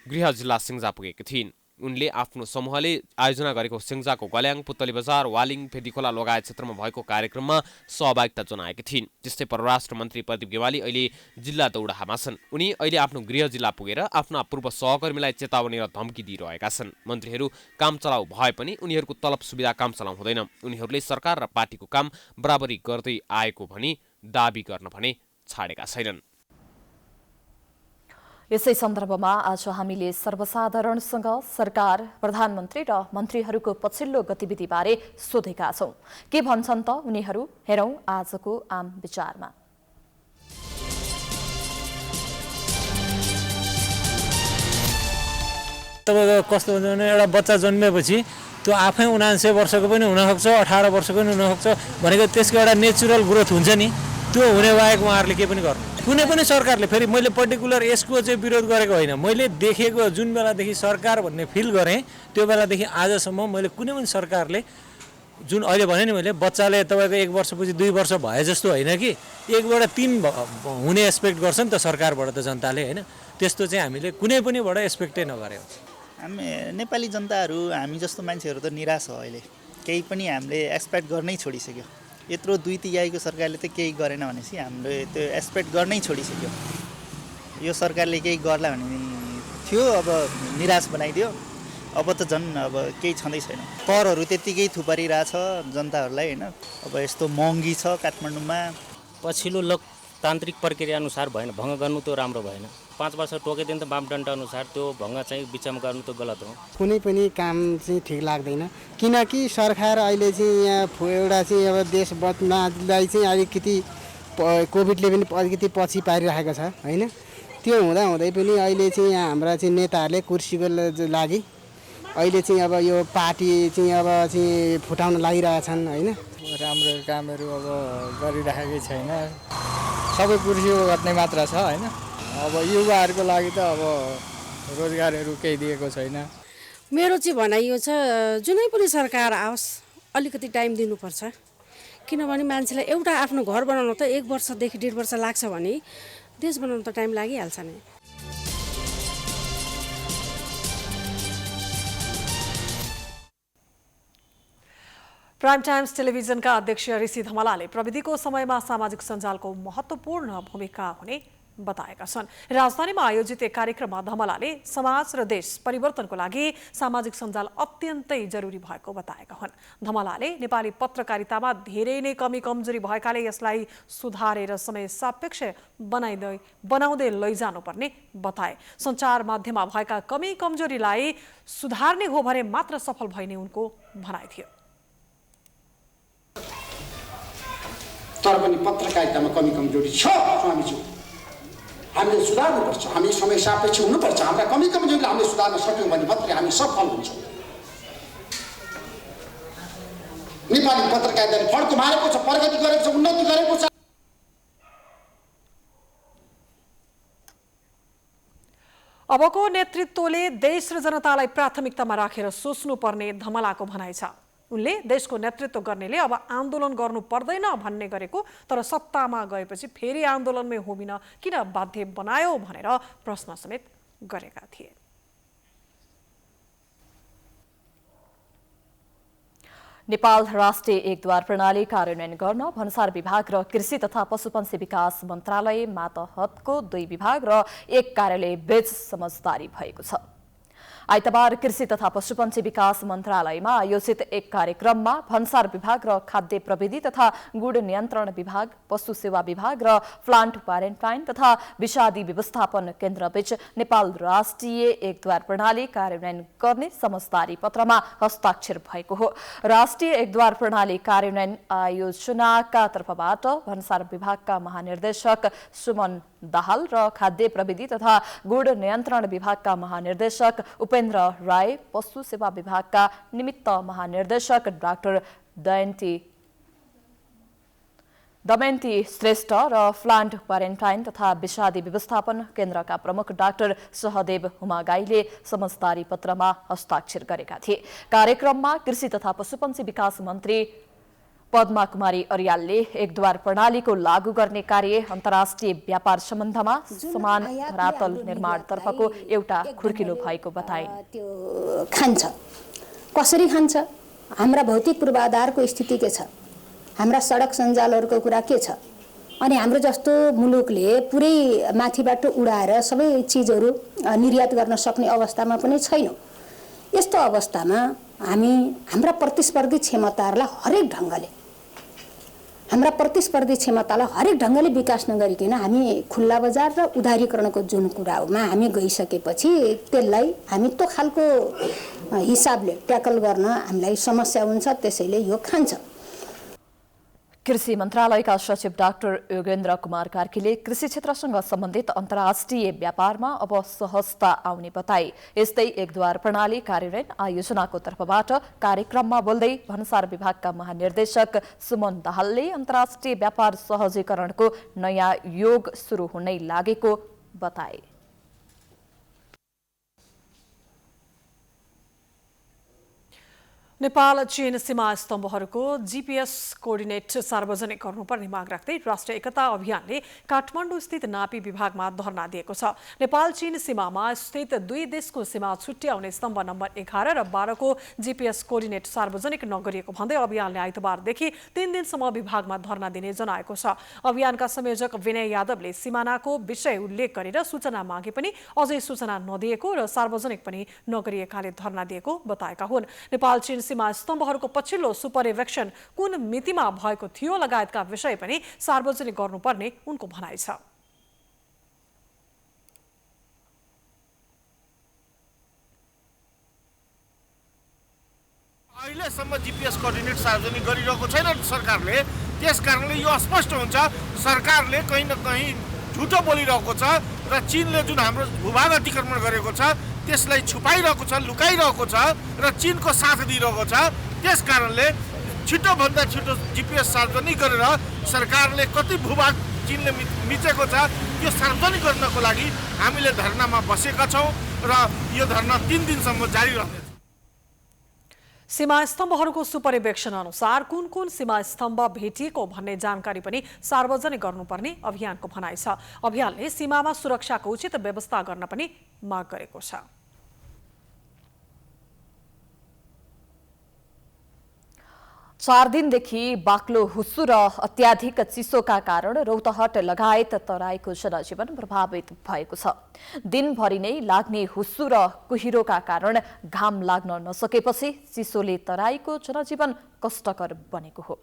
गृह जिल्ला सिङ्जा पुगेकी थिइन्। उनले आफ्नो समूहले आयोजना गरेको सिङ्जाको गल्याङ, पुतली बजार, वालिङ, फेदीखोला लगायत क्षेत्रमा भएको कार्यक्रममा सहभागिता जनाएकी थिइन्। त्यस्तै परराष्ट्र मन्त्री प्रदीप गेवाली अहिले जिल्ला दौडाहामा छन्। उनी अहिले आफ्नो गृह जिल्ला पुगेर आफ्ना पूर्व सहकर्मीलाई चेतावनी र धम्की दिइरहेका छन्। मन्त्रीहरू कामचलाउ भए पनि उनीहरूको तलब सुविधा कामचलाउ हुँदैन। उनीहरूले सरकार र पार्टीको काम बराबरी गर्दै आएको भनी दाबी गर्न भने छाडेका छैनन्। यसै सन्दर्भमा आज हामीले सर्वसाधारणसँग सरकार, प्रधानमन्त्री र मन्त्रीहरूको पछिल्लो गतिविधिबारे सोधेका छौं। के भन्छन् त उनीहरू, हेरौं आजको आम विचारमा। तपाईँको कस्तो हुन्छ भने एउटा बच्चा जन्मेपछि त्यो आफै 79 वर्षको पनि हुनसक्छ, 18 वर्षको पनि हुनसक्छ भनेको त्यसको एउटा नेचुरल ग्रोथ हुन्छ नि, त्यो हुने बाहेक उहाँहरूले के पनि गर्नु। कुनै पनि सरकारले, फेरि मैले पर्टिकुलर यसको चाहिँ विरोध गरेको होइन, मैले देखेको जुन बेलादेखि सरकार भन्ने फिल गरेँ त्यो बेलादेखि आजसम्म मैले कुनै पनि सरकारले, जुन अहिले भने नि मैले, बच्चाले तपाईँको 1 वर्षपछि 2 वर्ष भए जस्तो होइन कि 1बाट 3 हुने एक्सपेक्ट गर्छ नि त सरकारबाट त जनताले, होइन? त्यस्तो चाहिँ हामीले कुनै पनिबाट एक्सपेक्टै नगर्यौँ। हामी नेपाली जनताहरू, हामी जस्तो मान्छेहरू त निराश हो। अहिले केही पनि हामीले एक्सपेक्ट गर्नै छोडिसक्यो। यत्रो 2/3 सरकारले त केही गरेन भनेपछि हामीले त्यो एक्सपेक्ट गर्नै छोडिसक्यो। यो सरकारले केही गर्ला भन्ने थियो, अब निराश बनाइदियो। अब त झन् अब केही छँदै छैन। करहरू त्यत्तिकै थुपारिरहेछ जनताहरूलाई, होइन? अब यस्तो महँगी छ काठमाडौँमा। पछिल्लो लोकतान्त्रिक प्रक्रिया अनुसार भएन, भङ्ग गर्नु त राम्रो भएन। 5 वर्ष टोकेदेखि त मापदण्ड अनुसार त्यो भङ्ग चाहिँ बिचमा गर्नु त गलत हो। कुनै पनि काम चाहिँ ठिक लाग्दैन, किनकि सरकार अहिले चाहिँ यहाँ एउटा चाहिँ अब देश बच्नलाई चाहिँ अलिकति कोभिडले पनि अलिकति पछि पारिरहेको छ, होइन? त्यो हुँदाहुँदै पनि अहिले चाहिँ यहाँ हाम्रा चाहिँ नेताहरूले कुर्सीको लागि अहिले चाहिँ अब यो पार्टी चाहिँ अब चाहिँ फुटाउन लागिरहेछन्, होइन? राम्रो कामहरू अब गरिराखेकै छैन, सबै कुर्सीको गर्ने मात्र छ, होइन? अब युवाहरूको लागि त अब रोजगारहरू केही दिएको छैन। मेरो चाहिँ भनाइ यो छ, जुनै पनि सरकार आओस् अलिकति टाइम दिनुपर्छ, किनभने मान्छेलाई एउटा आफ्नो घर बनाउन त 1 वर्षदेखि 1.5 वर्ष लाग्छ भने देश बनाउन त टाइम लागिहाल्छ नि। प्राइम टाइम्स टेलिभिजनका अध्यक्ष ऋषि धमलाले प्रविधिको समयमा सामाजिक सञ्जालको महत्त्वपूर्ण भूमिका हुने बताएका छन्। राजधानीमा आयोजित एक कार्यक्रममा धमलाले समाज र देश परिवर्तनको लागि सामाजिक सञ्जाल अत्यन्तै जरुरी भएको बताएका हुन्। धमलाले नेपाली पत्रकारितामा धेरै नै कमी कमजोरी भएकाले यसलाई सुधारेर समय सापेक्ष बनाउँदै लैजानुपर्ने बताए। सञ्चार माध्यममा भएका कमी कमजोरीलाई सुधार्ने हो भने मात्र सफल भइने उनको भनाइ थियो। तर पनि पत्रकारितामा कमी कमजोरी छ स्वामीज्यू, हामीले सुधार्नुपर्छ। हामी समय सापेक्ष हुनुपर्छ। हाम्रा कमी कमजोरीलाई हामीले सुधार्न सक्यौँ भने मात्रै हामी सफल हुन्छौँ। नेपाली पत्रकारिताले फड्को मारेको छ, प्रगति गरेको छ, उन्नति गरेको छ। अबको नेतृत्वले देश र जनतालाई प्राथमिकतामा राखेर सोच्नुपर्ने धमलाको भनाइ छ। उनले देशको नेतृत्व गर्नेले अब आन्दोलन गर्नु पर्दैन भन्ने गरेको, तर सत्तामा गएपछि फेरि आन्दोलनमै होमिन किन बाध्य बनायो भनेर प्रश्न समेत गरेका थिए। नेपाल राष्ट्रिय एकद्वार प्रणाली कार्यान्वयन गर्न भन्सार विभाग र कृषि तथा पशुपन्छी विकास मन्त्रालय मातहतको 2 विभाग र 1 कार्यालय बीच समझदारी भएको छ। आइतबार कृषि तथा पशुपन्छी विकास मन्त्रालयमा आयोजित एक कार्यक्रममा भन्सार विभाग र खाद्य प्रविधि तथा गुण नियन्त्रण विभाग, पशु सेवा विभाग र प्लान्ट क्वारेन्टाइन तथा विषादी व्यवस्थापन केन्द्रबीच नेपाल राष्ट्रिय एकद्वार प्रणाली कार्यान्वयन गर्ने समझदारी पत्रमा हस्ताक्षर भएको हो। राष्ट्रिय एकद्वार प्रणाली कार्यान्वयन आयोजनाका तर्फबाट भन्सार विभागका महानिर्देशक सुमन दाहाल र खाद्य प्रविधि तथा गुण नियन्त्रण विभागका महानिर्देशक उपेन्द्र राय, पशु सेवा विभागका निमित्त महानिर्देशक डाक्टर दमयन्ती श्रेष्ठ र प्लान्ट क्वारेन्टाइन तथा विषादी व्यवस्थापन केन्द्रका प्रमुख डाक्टर सहदेव हुमागाईले समझदारी पत्रमा हस्ताक्षर गरेका थिए। कार्यक्रममा कृषि तथा पशुपन्छी विकास मन्त्री पद्मा कुमारी अर्यालले एकद्वार प्रणालीको लागू गर्ने कार्य अन्तर्राष्ट्रिय व्यापार सम्बन्धमा समान धरातल निर्माणतर्फको एउटा खुड्किलो भएको बताए। त्यो खान्छ कसरी खान्छ, हाम्रा भौतिक पूर्वाधारको स्थिति के छ, हाम्रा सडक सञ्जालहरूको कुरा के छ, अनि हाम्रो जस्तो मुलुकले पुरै माथिबाट उडाएर सबै चिजहरू निर्यात गर्न सक्ने अवस्थामा पनि छैनौँ। यस्तो अवस्थामा हामी हाम्रा प्रतिस्पर्धी क्षमताहरूलाई हरेक ढङ्गले विकास नगरिकन हामी खुल्ला बजार र उदारीकरणको जुन कुरामा हामी गइसकेपछि त्यसलाई हामी त्यो खालको हिसाबले ट्याकल गर्न हामीलाई समस्या हुन्छ। त्यसैले यो खान्छ। कृषि मन्त्रालयका सचिव डाक्टर योगेन्द्र कुमार कार्कीले कृषि क्षेत्रसँग सम्बन्धित अन्तर्राष्ट्रिय व्यापारमा अब सहजता आउने बताए। यस्तै एकद्वार प्रणाली कार्यान्वयन आयोजनाको तर्फबाट कार्यक्रममा बोल्दै भन्सार विभागका महानिर्देशक सुमन दाहालले अन्तर्राष्ट्रिय व्यापार सहजीकरणको नयाँ योग सुरु हुनै लागेको बताए। नेपाल चीन सीमा स्तम्भहरूको जीपीएस कोर्डिनेट सार्वजनिक गर्नुपर्ने माग राख्दै राष्ट्रिय एकता अभियानले काठमाडौँ स्थित नापी विभागमा धरना दिएको छ। नेपाल चीन सीमामा स्थित 2 देशको सीमा छुट्याउने स्तम्भ नम्बर 11 र 12 को जीपीएस कोर्डिनेट सार्वजनिक नगरिएको भन्दै अभियानले आइतबारदेखि 3 दिनसम्म विभागमा धरना दिने जनाएको छ। अभियानका संयोजक विनय यादवले सीमानाको विषय उल्लेख गरेर सूचना मागे पनि अझै सूचना नदिएको र सार्वजनिक पनि नगरिएकाले धरना दिएको बताएका हुन्। नेपाल चीन सीमा स्तम्भहरूको पछिल्लो सुपरिवेक्षण कुन मितिमा भएको थियो लगायतका विषय पनि सार्वजनिक गर्नुपर्ने उनको भनाइ छ। अहिलेसम्म जीपीएस कोर्डिनेट सार्वजनिक गरिरहेको छैन सरकारले। त्यसकारणले यो स्पष्ट हुन्छ सरकारले कहीँ न कहीँ झुटो बोलिरहेको छ र चीनले जुन हाम्रो भूभाग अतिक्रमण गरेको छ त्यसलाई छुपाइरहेको छ, लुकाइरहेको छ र चीनको साथ दिइरहेको छ। त्यस कारणले छिटोभन्दा छिटो जीपीएस सार्वजनिक गरेर सरकारले कति भूभाग चीनले मिचेको छ त्यो सार्वजनिक गर्नको लागि हामीले धरनामा बसेका छौँ र यो धरना 3 दिनसम्म जारी रहनेछ। सीमा स्तम्भहरूको सुपरिवेक्षण अनुसार कुन कुन सीमा स्तम्भ भेटिएको भन्ने जानकारी पनि सार्वजनिक गर्नुपर्ने अभियानको भनाइ छ। अभियानले सीमामा सुरक्षाको उचित व्यवस्था गर्न पनि माग गरेको छ। 4 दिनदेखि बाक्लो हुस्सु र अत्याधिक चिसोका कारण रौतहट लगायत तराईको जनजीवन प्रभावित भएको छ। दिनभरि नै लाग्ने हुस्सु र कुहिरोका कारण घाम लाग्न नसकेपछि चिसोले तराईको जनजीवन कष्टकर बनेको हो।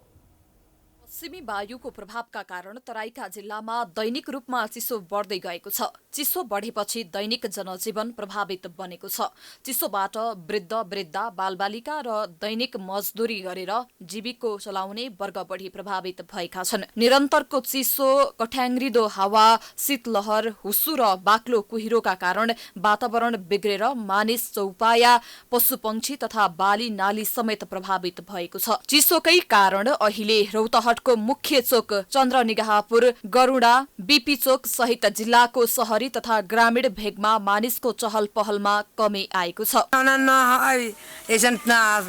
पश्चिमी वायुको प्रभावका कारण तराईका जिल्लामा दैनिक रूपमा चिसो बढ्दै गएको छ। चिसो बढेपछि दैनिक जनजीवन प्रभावित बनेको छ। चिसोबाट वृद्ध वृद्धा बालबालिका र दैनिक मजदुरी गरेर जीविको चलाउने वर्ग बढी प्रभावित भएका छन्। निरन्तरको चिसो, कठ्याङ्ग्रिदो हावा, शीतलहर, हुस्सु र बाक्लो कुहिरोका कारण वातावरण बिग्रेर मानिस, चौपाया, पशुपक्षी तथा बाली नाली समेत प्रभावित भएको छ। चिसोकै कारण अहिले रौतहट को मुख्य चोक चन्द्रनिगाहपुर, गरुडा, बीपी चोक सहित जिल्लाको शहरी तथा ग्रामीण भेगमा मानिसको चहल पहलमा कमी आएको छ।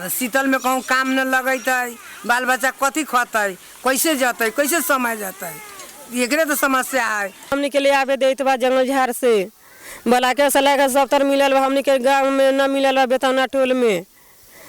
शीतल में कहूँ काम न लगेतै, बाल बच्चा कथी खतै, कैसे जतै, कैसे समय जतै, एकरे तो समस्या है। हमने के लिए आवे देत बा जंगल झाड़ से बोला के सलाह का सब तर मिलल बा, हमने के गाँव में न मिलल बा, बेतौना टोल में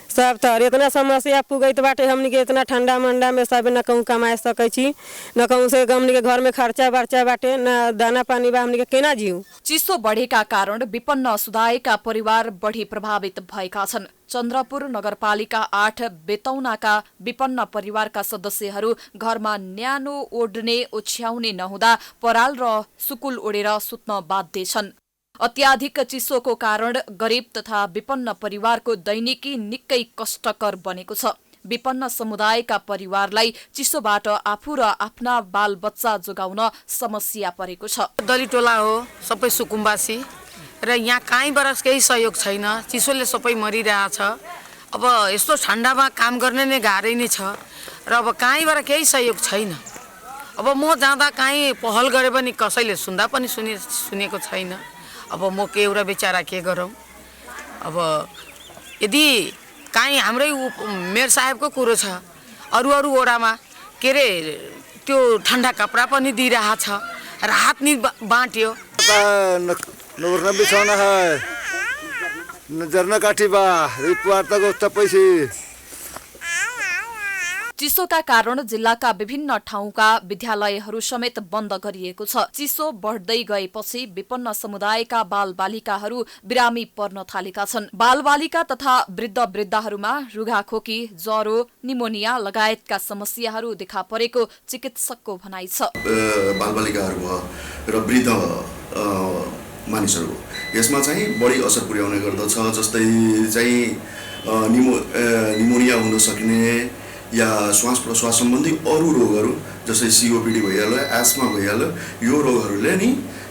सब तर इतना समस्या पुगैत बाटे। हमनी के इतना ठंडा मंडा में सब न कहूँ कमा सकै छी, न कहूँ से हमनी के घर में खर्चा बर्चा बाटे, न दाना पानी बा, हमनी के केना जीव। चिसो बढेका कारण विपन्न समुदायका परिवार बढी प्रभावित भएका छन्। चन्द्रपुर नगरपालिका 8 बेतौनाका विपन्न परिवारका सदस्यहरू घरमा न्यानो ओढ्ने ओछ्याउने नहुँदा पराल र सुकुल ओढेर सुत्न बाध्य छन्। अत्याधिक चिसोको कारण गरिब तथा विपन्न परिवारको दैनिकी निकै कष्टकर बनेको छ। विपन्न समुदायका परिवारलाई चिसोबाट आफू र आफ्ना बाल बच्चा जोगाउन समस्या परेको छ। दली टोला हो, सबै सुकुम्बासी र यहाँ काहीँ बरस केही सहयोग छैन। चिसोले सबै मरिरहेछ। अब यस्तो ठन्डामा काम गर्ने नै गाह्रै नै छ र अब काहीँबाट केही सहयोग छैन। अब म जाँदा काहीँ पहल गरे पनि कसैले सुन्दा पनि सुनेको छैन। अब म के एउटा बेचारा के गरौँ। अब यदि काहीँ हाम्रै मेयर साहेबको कुरो छ, अरू वडामा के अरे त्यो ठन्डा कपडा पनि दिइरहेछ, राहत नि बाँट्यो। नोर्न बिछाउन है नजर्न काठी बा रिपुआर त गोस्ता पैसे। चिसोका कारण जिल्लाका विभिन्न ठाउँका विद्यालयहरू समेत बन्द गरिएको छ। चिसो बढ्दै गएपछि विपन्न समुदायका बालबालिकाहरू बिरामी पर्न थालेका छन्। बालबालिका तथा वृद्ध वृद्धाहरूमा रुघाखोकी, ज्वरो, निमोनिया लगायतका समस्याहरू देखा परेको चिकित्सकको भनाइ छ। बालबालिकाहरू र वृद्ध मानिसहरू यसमा चाहिँ बढी असर पुर्याउने गर्दछ। जस्तै चाहिँ निमोनिया हुन सक्ने या श्वास प्रश्वास सम्बन्धी अरू रोगहरू जस्तै सिओपिडी भइहाल्यो, एस्मा भइहाल्यो, यो रोगहरूले नि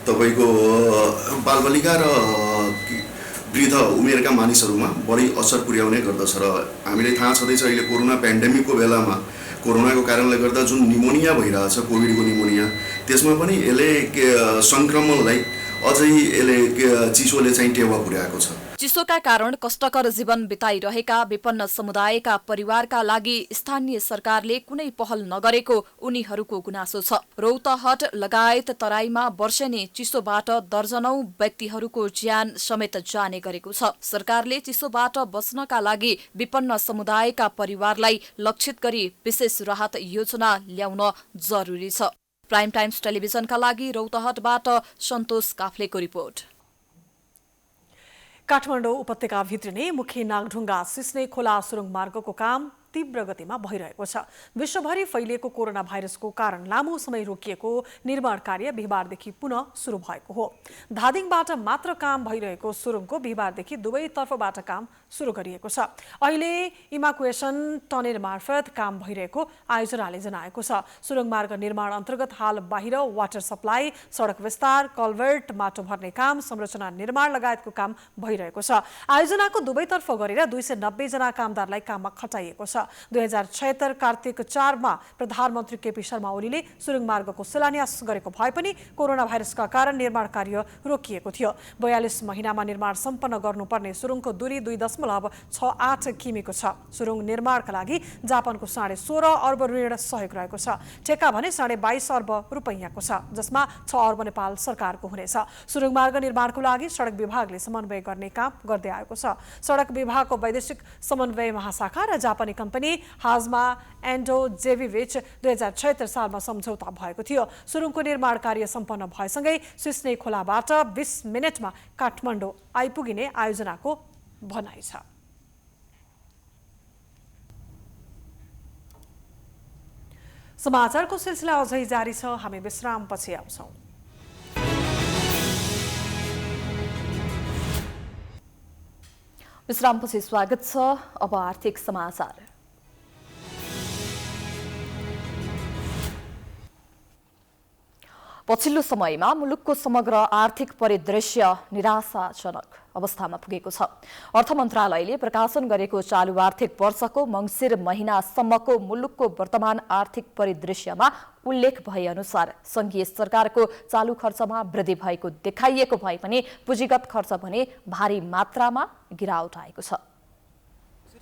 तपाईँको बालबालिका र वृद्ध उमेरका मानिसहरूमा बढी असर पुर्याउने गर्दछ। र हामीलाई थाहा छँदैछ अहिले कोरोना पेन्डेमिकको बेलामा कोरोनाको कारणले गर्दा जुन निमोनिया भइरहेछ, कोभिडको निमोनिया, त्यसमा पनि यसले सङ्क्रमणलाई अझै यसले चिसोले चाहिँ टेवा पुर्याएको छ। चिसोका कारण कष्टकर जीवन बिताइरहेका विपन्न समुदायका परिवारका लागि स्थानीय सरकारले कुनै पहल नगरेको उनीहरूको गुनासो छ। रौतहट लगायत तराईमा वर्षेनी चिसोबाट दर्जनौं व्यक्तिहरूको ज्यान समेत जाने गरेको छ। सरकारले चिसोबाट बच्नका लागि विपन्न समुदायका परिवारलाई लक्षित गरी विशेष राहत योजना ल्याउन जरुरी छ। प्राइम टाइम्स टेलिभिजनका लागि रौतहटबाट सन्तोष काफ्लेको रिपोर्ट। काठमाडौँ उपत्यका भित्रिने मुख्य नागढुङ्गा सिस्ने खोला सुरुङ मार्गको काम तीव्र गतिमा भइरहेको छ। विश्वभरि फैलिएको कोरोना भाइरसको कारण लामो समय रोकिएको निर्माण कार्य बिहिबारदेखि पुनः सुरु भएको हो। धादिङबाट मात्र काम भइरहेको सुरुङको बिहिबारदेखि दुवैतर्फबाट काम सुरु गरिएको छ। अहिले इमाकुएसन टनेल मार्फत काम भइरहेको आयोजनाले जनाएको छ। सुरुङ मार्ग निर्माण अन्तर्गत हाल बाहिर वाटर सप्लाई, सडक विस्तार, कल्भर्ट, माटो भर्ने काम, संरचना निर्माण लगायतको काम भइरहेको छ। आयोजनाको दुवैतर्फ गरेर 290 जना कामदारलाई काममा खटाइएको छ। 2076 कार्तिक 4 मा प्रधानमन्त्री केपी शर्मा ओलीले सुरुङ मार्गको शिलान्यास गरेको भए पनि कोरोना भाइरसका कारण निर्माण कार्य रोकिएको थियो। 42 महिनामा निर्माण सम्पन्न गर्नुपर्ने सुरुङको दूरी 2.68 किमीको छ। सुरुङ निर्माणका लागि जापानको 16.5 अर्ब ऋण सहयोग रहेको छ। ठेक्का भने 22.5 अर्ब रुपैयाँको छ, जसमा 6 अर्ब नेपाल सरकारको हुनेछ। सुरुङ मार्ग निर्माणको लागि सडक विभागले समन्वय गर्ने काम गर्दै आएको छ। सडक विभागको वैदेशिक समन्वय महाशाखा र जापानी कम्पनी हाजमा एन्डो जेबीबीच 2076 सालमा सम्झौता भएको थियो। सुरुङको निर्माण कार्य सम्पन्न भएसँगै सिस्ने खोलाबाट 20 मिनेटमा काठमाडौँ आइपुगिने आयोजनाको भनाइ छ। समाचारको सिलसिला अझै जारी छ, हामी विश्रामपछि आउँछौँ। विश्रामपछि स्वागत छ। अब आर्थिक समाचार। पछिल्लो समयमा मुलुकको समग्र आर्थिक परिदृश्य निराशाजनक अवस्थामा पुगेको छ। अर्थ मन्त्रालयले प्रकाशन गरेको चालू आर्थिक वर्षको मङ्सिर महिनासम्मको मुलुकको वर्तमान आर्थिक परिदृश्यमा उल्लेख भए अनुसार संघीय सरकारको चालू खर्चमा वृद्धि भएको देखाइएको भए पनि पुँजीगत खर्च भने भारी मात्रामा गिरावट आएको छ।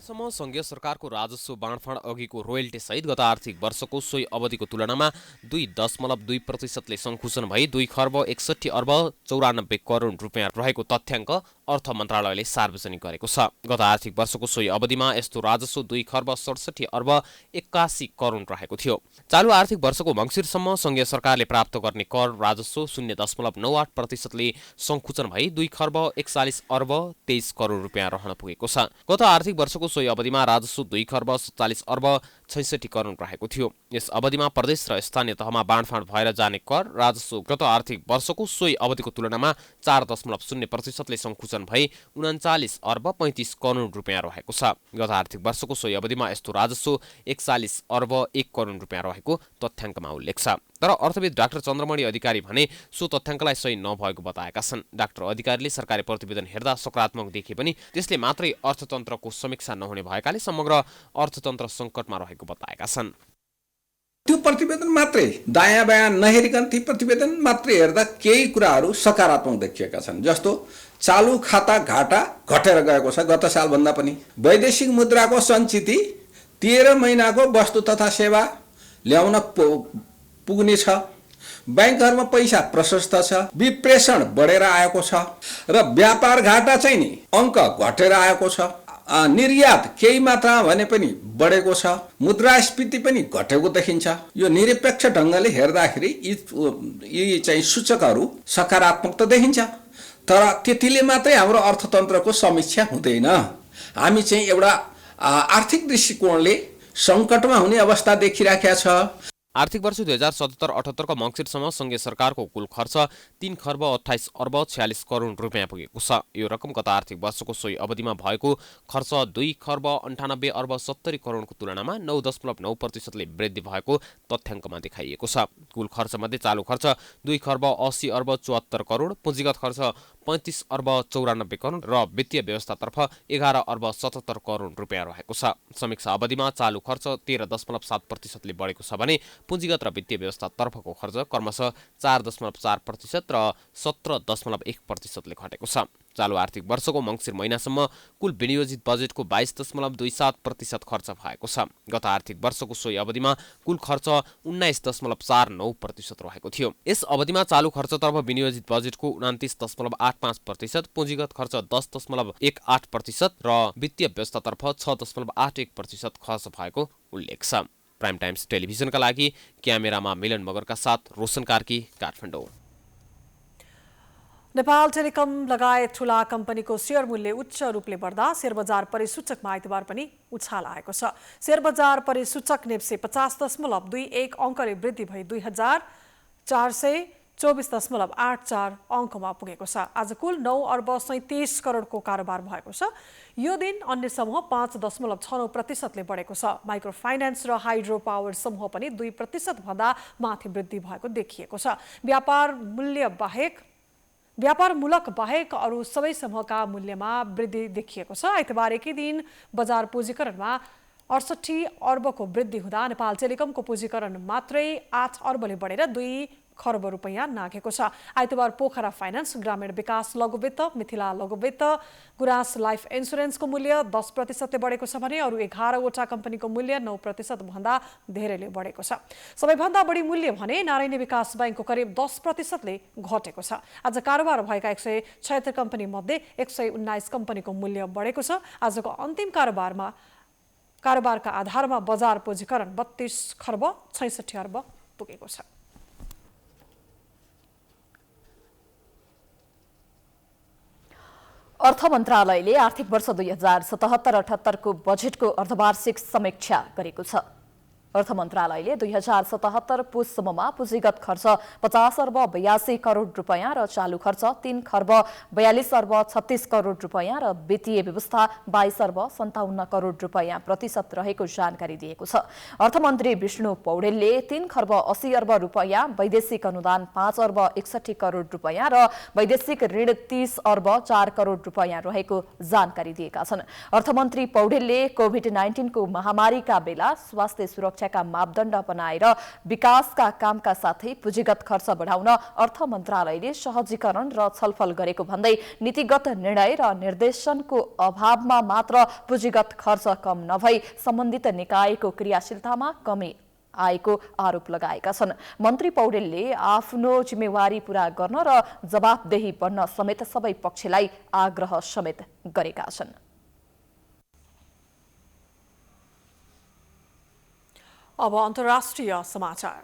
सम्म संघीय सरकारको राजस्व बाँडफाँड अघिको रोयल्टी सहित गत आर्थिक वर्षको सोही अवधिको तुलनामा 2.2% संकुचन भई 2 खर्ब 61 अर्ब 94 करोड रुपियाँ रहेको तथ्याङ्क अर्थ मन्त्रालयले सार्वजनिक गरेको छ। गत आर्थिक वर्षको सोही अवधिमा यस्तो राजस्व 2 खर्ब 67 अर्ब 81 करोड रहेको थियो। चालू आर्थिक वर्षको मङ्सिरसम्म संघीय सरकारले प्राप्त गर्ने कर राजस्व 0.98% संकुचन भई 2 खर्ब 41 अर्ब 23 करोड रुपियाँ रहन पुगेको छ। गत आर्थिक वर्षको सोही अवधिमा राजस्व 2 खर्ब 47 अर्ब 66 करोड रहेको थियो। यस अवधिमा प्रदेश र स्थानीय तहमा बाँडफाँड भएर जाने कर राजस्व गत आर्थिक वर्षको सोही अवधिको तुलनामा 4.0% संकुचन भई 39 अर्ब 35 करोड रुपियाँ रहेको छ। गत आर्थिक वर्षको सोही अवधिमा यस्तो राजस्व 41 अर्ब 1 करोड रुपियाँ रहेको तथ्याङ्कमा उल्लेख छ। तर अर्थविद डाक्टर चन्द्रमणि अधिकारी भने सो तथ्याङ्कलाई सही नभएको बताएका छन्। डाक्टर अधिकारीले सरकारी प्रतिवेदन हेर्दा सकारात्मक देखे पनि त्यसले मात्रै अर्थतन्त्रको समीक्षा नहुने भएकाले समग्र अर्थतन्त्र सङ्कटमा रहेको बताएका छन्। त्यो प्रतिवेदन मात्रै दायाँ बायाँ नहेरिकन ती प्रतिवेदन मात्रै हेर्दा केही कुराहरू सकारात्मक देखिएका छन्। जस्तो चालू खाता घाटा घटेर गएको छ गत सालभन्दा पनि। वैदेशिक मुद्राको सञ्चिति 13 महिनाको वस्तु तथा सेवा ल्याउन पुग्ने छ। बैंकहरुमा पैसा प्रशस्त छ। विप्रेषण बढेर आएको छ र व्यापार घाटा चाहिँ नि अङ्क घटेर आएको छ। निर्यात केही मात्रामा भने पनि बढेको छ। मुद्रास्फीति पनि घटेको देखिन्छ। यो निरपेक्ष ढङ्गले हेर्दाखेरि यी चाहिँ सूचकहरू सकारात्मक त देखिन्छ। तर त्यतिले मात्रै हाम्रो अर्थतन्त्रको समीक्षा हुँदैन। हामी चाहिँ एउटा आर्थिक दृष्टिकोणले सङ्कटमा हुने अवस्था देखिराखेका छ। आर्थिक वर्ष 2077-78 को मङ्सिरसम्म संघीय सरकारको कुल खर्च 3 खर्ब 28 अर्ब 46 करोड रुपियाँ पुगेको छ। यो रकम गत आर्थिक वर्षको सोही अवधिमा भएको खर्च 2 खर्ब 98 अर्ब 70 करोडको तुलनामा 9.9% वृद्धि भएको तथ्याङ्कमा देखाइएको छ। कुल खर्चमध्ये चालू खर्च 2 खर्ब 80 अर्ब 74 करोड, पुँजीगत खर्च 35 अर्ब 94 करोड र वित्तीय व्यवस्थातर्फ 11 अर्ब 77 करोड रुपियाँ रहेको छ। समीक्षा अवधिमा चालू खर्च 13.7% बढेको छ भने पुँजीगत र वित्तीय व्यवस्थातर्फको खर्च क्रमशः 4.4% र 17.1% घटेको छ। चालू आर्थिक वर्षको मङ्सिर महिनासम्म कुल विनियोजित बजेटको 22.27% खर्च भएको छ। गत आर्थिक वर्षको सोही अवधिमा कुल खर्च 19.49% रहेको थियो। यस अवधिमा चालू खर्चतर्फ विनियोजित बजेटको 29.85%, पुँजीगत खर्च 10.18% र वित्तीय व्यवस्थातर्फ 6.81% खर्च भएको उल्लेख छ। प्राइम टाइम्स टेलिभिजनका लागि क्यामेरामा मिलन मगरका साथ रोशन कार्की, काठमाडौँ। नेपाल टेलिकम लगायत ठूला कम्पनीको शेयर मूल्य उच्च रूपले बढ्दा शेयर बजार परिसूचकमा आइतबार पनि उछाल आएको छ। शेयर बजार परिसूचक नेप्से 50.21 अङ्कले वृद्धि भई 2424.84 अङ्कमा पुगेको छ। आज कुल 9 अर्ब 37 करोडको कारोबार भएको छ। यो दिन अन्य समूह 5.69% बढेको छ। माइक्रो फाइनान्स र हाइड्रो पावर समूह पनि 2% भन्दा माथि वृद्धि भएको देखिएको छ। व्यापारमूलक बाहेक अरू सबै समूहका मूल्यमा वृद्धि देखिएको छ। आइतबार एकै दिन बजार पुँजीकरणमा 68 अर्बको वृद्धि हुँदा नेपाल टेलिकमको पुँजीकरण मात्रै 8 अर्बले बढेर 2 खर्ब रुपैयाँ नाघेको छ। आइतबार पोखरा फाइनान्स, ग्रामीण विकास लघुवित्त, मिथिला लघुवित्त, गुराँस लाइफ इन्सुरेन्सको मूल्य 10%ले बढेको छ भने अरू 11 वटा कम्पनीको मूल्य 9% भन्दा धेरैले बढेको छ। सबैभन्दा बढी मूल्य भने नारायणी विकास बैंकको करिब 10%ले घटेको छ। आज कारोबार भएका 176 कम्पनी मध्ये 119 कम्पनीको मूल्य बढेको छ। आजको अन्तिम कारोबारमा कारोबारका आधारमा बजार पूँजीकरण 32 खर्ब 66 अर्ब पुगेको छ। अर्थ मन्त्रालयले आर्थिक वर्ष 2077-78 को बजेटको अर्धवार्षिक समीक्षा गरेको छ। अर्थ मन्त्रालयले 2077 पुससम्ममा पुँजीगत खर्च 50 अर्ब 82 करोड रुपैयाँ र चालु खर्च 3 खर्ब 42 अर्ब 36 करोड रुपैयाँ र वित्तीय व्यवस्था 22 अर्ब 57 करोड रुपैयाँ प्रतिशत रहेको जानकारी दिएको छ। अर्थमन्त्री विष्णु पौडेलले 3 खर्ब 80 अर्ब रुपैयाँ, वैदेशिक अनुदान 5 अर्ब 61 करोड रुपैयाँ र वैदेशिक ऋण 30 अर्ब 4 करोड रुपैयाँ रहेको जानकारी दिएका छन्। अर्थमन्त्री पौडेलले कोभिड-19 को महामारीका बेला स्वास्थ्य सुरक्षा का मापदण्ड बनाएर विकासका कामका साथै पुँजीगत खर्च बढाउन अर्थ मन्त्रालयले सहजीकरण र छलफल गरेको भन्दै नीतिगत निर्णय र निर्देशनको अभावमा मात्र पुँजीगत खर्च कम नभई सम्बन्धित निकायको क्रियाशीलतामा कमी आएको आरोप लगाएका छन्। मन्त्री पौडेलले आफ्नो जिम्मेवारी पूरा गर्न र जवाफदेही बन्न समेत सबै पक्षलाई आग्रह समेत गरेका छन्। अब अन्तर्राष्ट्रिय समाचार।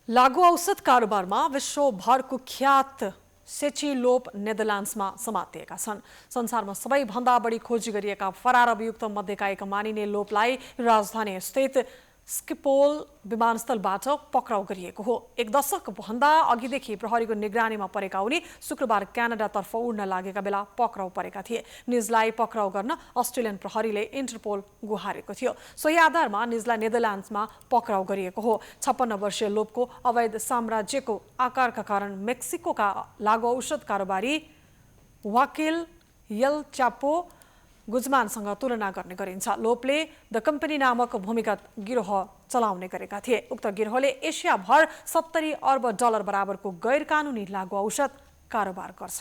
लागु औषध कारोबारमा विश्वभर कुख्यात सेचिलोप नेदरल्यान्ड्समा समातिएका छन्। संसारमा सबैभन्दा बढी खोजी गरिएका फरार अभियुक्त मध्येका एक मानिने लोपलाई राजधानी स्थित स्किपोल विमानस्थलबाट पक्राउ गरिएको हो। एक दशक भन्दा अघिदेखि प्रहरीको निगरानीमा परेका उनी शुक्रबार क्यानाडातर्फ उड्न लागेका बेला पक्राउ परेका थिए। निजलाई पक्राउ गर्न अस्ट्रेलियन प्रहरीले इन्टरपोल गुहारेको थियो। सोही आधारमा निजलाई नेदरल्यान्ड्समा पक्राउ गरिएको हो। 56 वर्षीय लोपको अवैध साम्राज्यको आकारका कारण मेक्सिकोका लागु औषध कारोबारी वाकिल यल चापो गुजमानसँग तुलना गर्ने गरिन्छ। लोपले द कम्पनी नामक भूमिगत गिरोह चलाउने गरेका थिए। उक्त गिरोहले एसियाभर 70 अर्ब डलर बराबरको गैर कानुनी लागु औषध कारोबार गर्छ।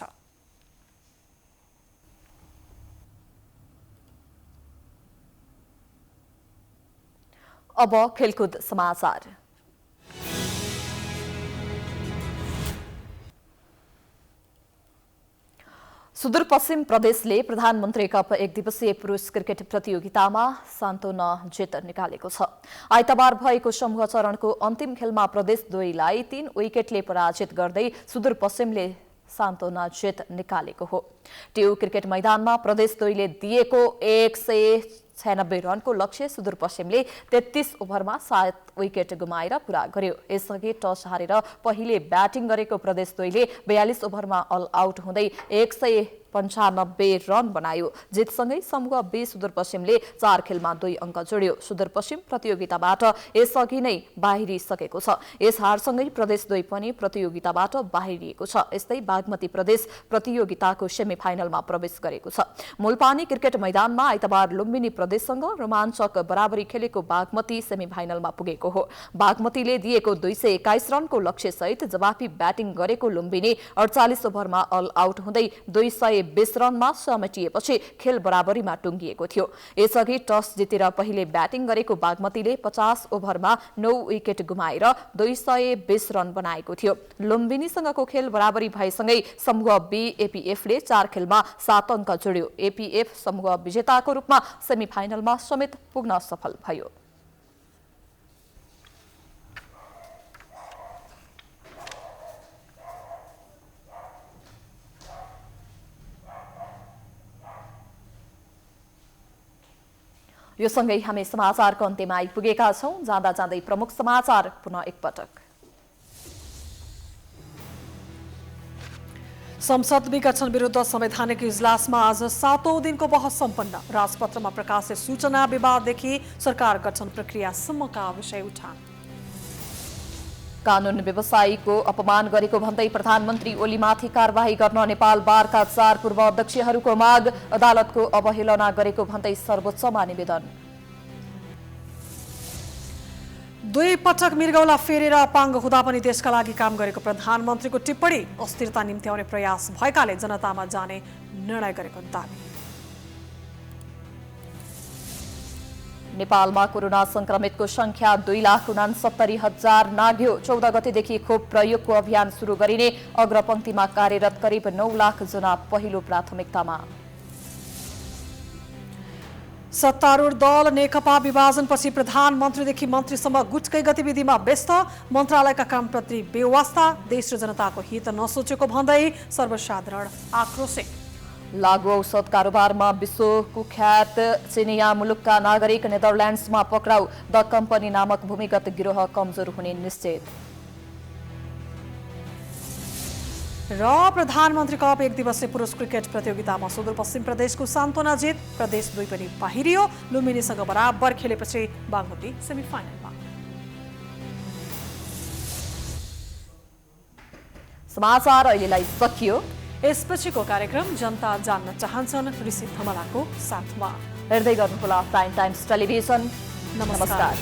अब खेलकुद समाचार। सुदूरपश्चिम प्रदेशले प्रधानमन्त्री कप एक दिवसीय पुरुष क्रिकेट प्रतियोगितामा सान्तोना जित निकालेको छ। आइतबार भएको समूह चरणको अन्तिम खेलमा प्रदेश 2लाई 3 विकेटले पराजित गर्दै सुदूरपश्चिमले सान्तोना जित निकालेको हो। टियु क्रिकेट मैदानमा प्रदेश 2ले दिएको 196 रनको लक्ष्य सुदूरपश्चिमले 33 ओभरमा 7 विकेट गुमाएर पूरा गर्यो। यसअघि टस हारेर पहिले ब्याटिङ गरेको प्रदेश 2ले 42 ओभरमा अल आउट हुँदै 195 रन बनायो। जितसँगै समूह बी सुदूरपश्चिमले 4 खेलमा 2 अङ्क जोड्यो। सुदूरपश्चिम प्रतियोगिताबाट यसअघि नै बाहिरिसकेको छ। यस हारसँगै प्रदेश 2 पनि प्रतियोगिताबाट बाहिरिएको छ। यस्तै बागमती प्रदेश प्रतियोगिताको सेमिफाइनलमा प्रवेश गरेको छ। मुलपानी क्रिकेट मैदानमा आइतबार लुम्बिनी प्रदेशसँग रोमाञ्चक बराबरी खेलेको बागमती सेमिफाइनलमा पुगेको हो। बागमतीले दिएको 221 रनको लक्ष्यसहित जवाफी ब्याटिङ गरेको लुम्बिनी 48 ओभरमा अल आउट हुँदै 220 रनमा समेटिएपछि खेल बराबरीमा टुङ्गिएको थियो। यसअघि टस जितेर पहिले ब्याटिङ गरेको बागमतीले 50 ओभरमा 9 विकेट गुमाएर 220 रन बनाएको थियो। लुम्बिनीसँगको खेल बराबरी भएसँगै समूह बी एपीएफले 4 खेलमा 7 अङ्क जोड्यो। एपीएफ समूह विजेताको रूपमा सेमिफाइनलमा समेत पुग्न सफल भयो। यो सँगै हामी समाचारको अन्त्यमा आइपुगेका छौं। जाँदा जाँदै प्रमुख समाचार पुनः एकपटक। संसद विघटन विरुद्ध संवैधानिक इजलासमा आज 7औं दिनको बहस सम्पन्न। राजपत्रमा प्रकाशित सूचना विवाददेखि सरकार गठन प्रक्रियासम्मका विषय उठान। कानून व्यवसायीको अपमान गरेको भन्दै प्रधानमन्त्री ओलीमाथि कारबाही गर्न नेपाल बारका 4 पूर्व अध्यक्षहरूको माग। अदालतको अवहेलना गरेको भन्दै सर्वोच्चमा निवेदन। 2 पटक मृगौला फेरेर अपाङ्ग हुँदा पनि देशका लागि काम गरेको प्रधानमन्त्रीको टिप्पणी। अस्थिरता निम्त्याउने प्रयास भएकाले जनतामा जाने निर्णय गरेको दावी। नेपालमा कोरोना संक्रमितको संख्या 2,69,000 नाग्यो। 14 गतेदेखि खोप प्रयोगको अभियान सुरु गरिने अग्रपंक्तिमा कार्यरत करिब 9 लाख जना पहिलो प्राथमिकतामा। सत्तारूढ दल नेकपा विभाजनपछि प्रधानमन्त्रीदेखि मन्त्रीसम्म गुटकै गतिविधिमा व्यस्त। मन्त्रालयका कामप्रति बेवास्ता, देश र जनताको हित नसोचेको भन्दै सर्वसाधारण आक्रोशित। लागु औषध कारोबारमा विश्व कुख्यात चिनिया मुलुकका नागरिक नेदरल्यान्ड्समा पक्राउ। द कम्पनी नामक भूमिगत गिरोह कमजोर हुने निश्चित। र प्रधानमन्त्री कप 1 दिवसीय पुरुष क्रिकेट प्रतियोगितामा सुदूरपश्चिम प्रदेशको सान्तवना जित। प्रदेश 2 पनि बाहिरियो। लुम्बिनीसँग बराबर खेलेपछि बागमती सेमिफाइनलमा। समाचार अहिलेलाई सकियो। यसपछिको कार्यक्रम जनता जान्न चाहन्छन् ऋषि धमलाको साथमा। हेर्दै गर्नुहोला प्राइम टाइम्स टेलिभिजन। नमस्कार।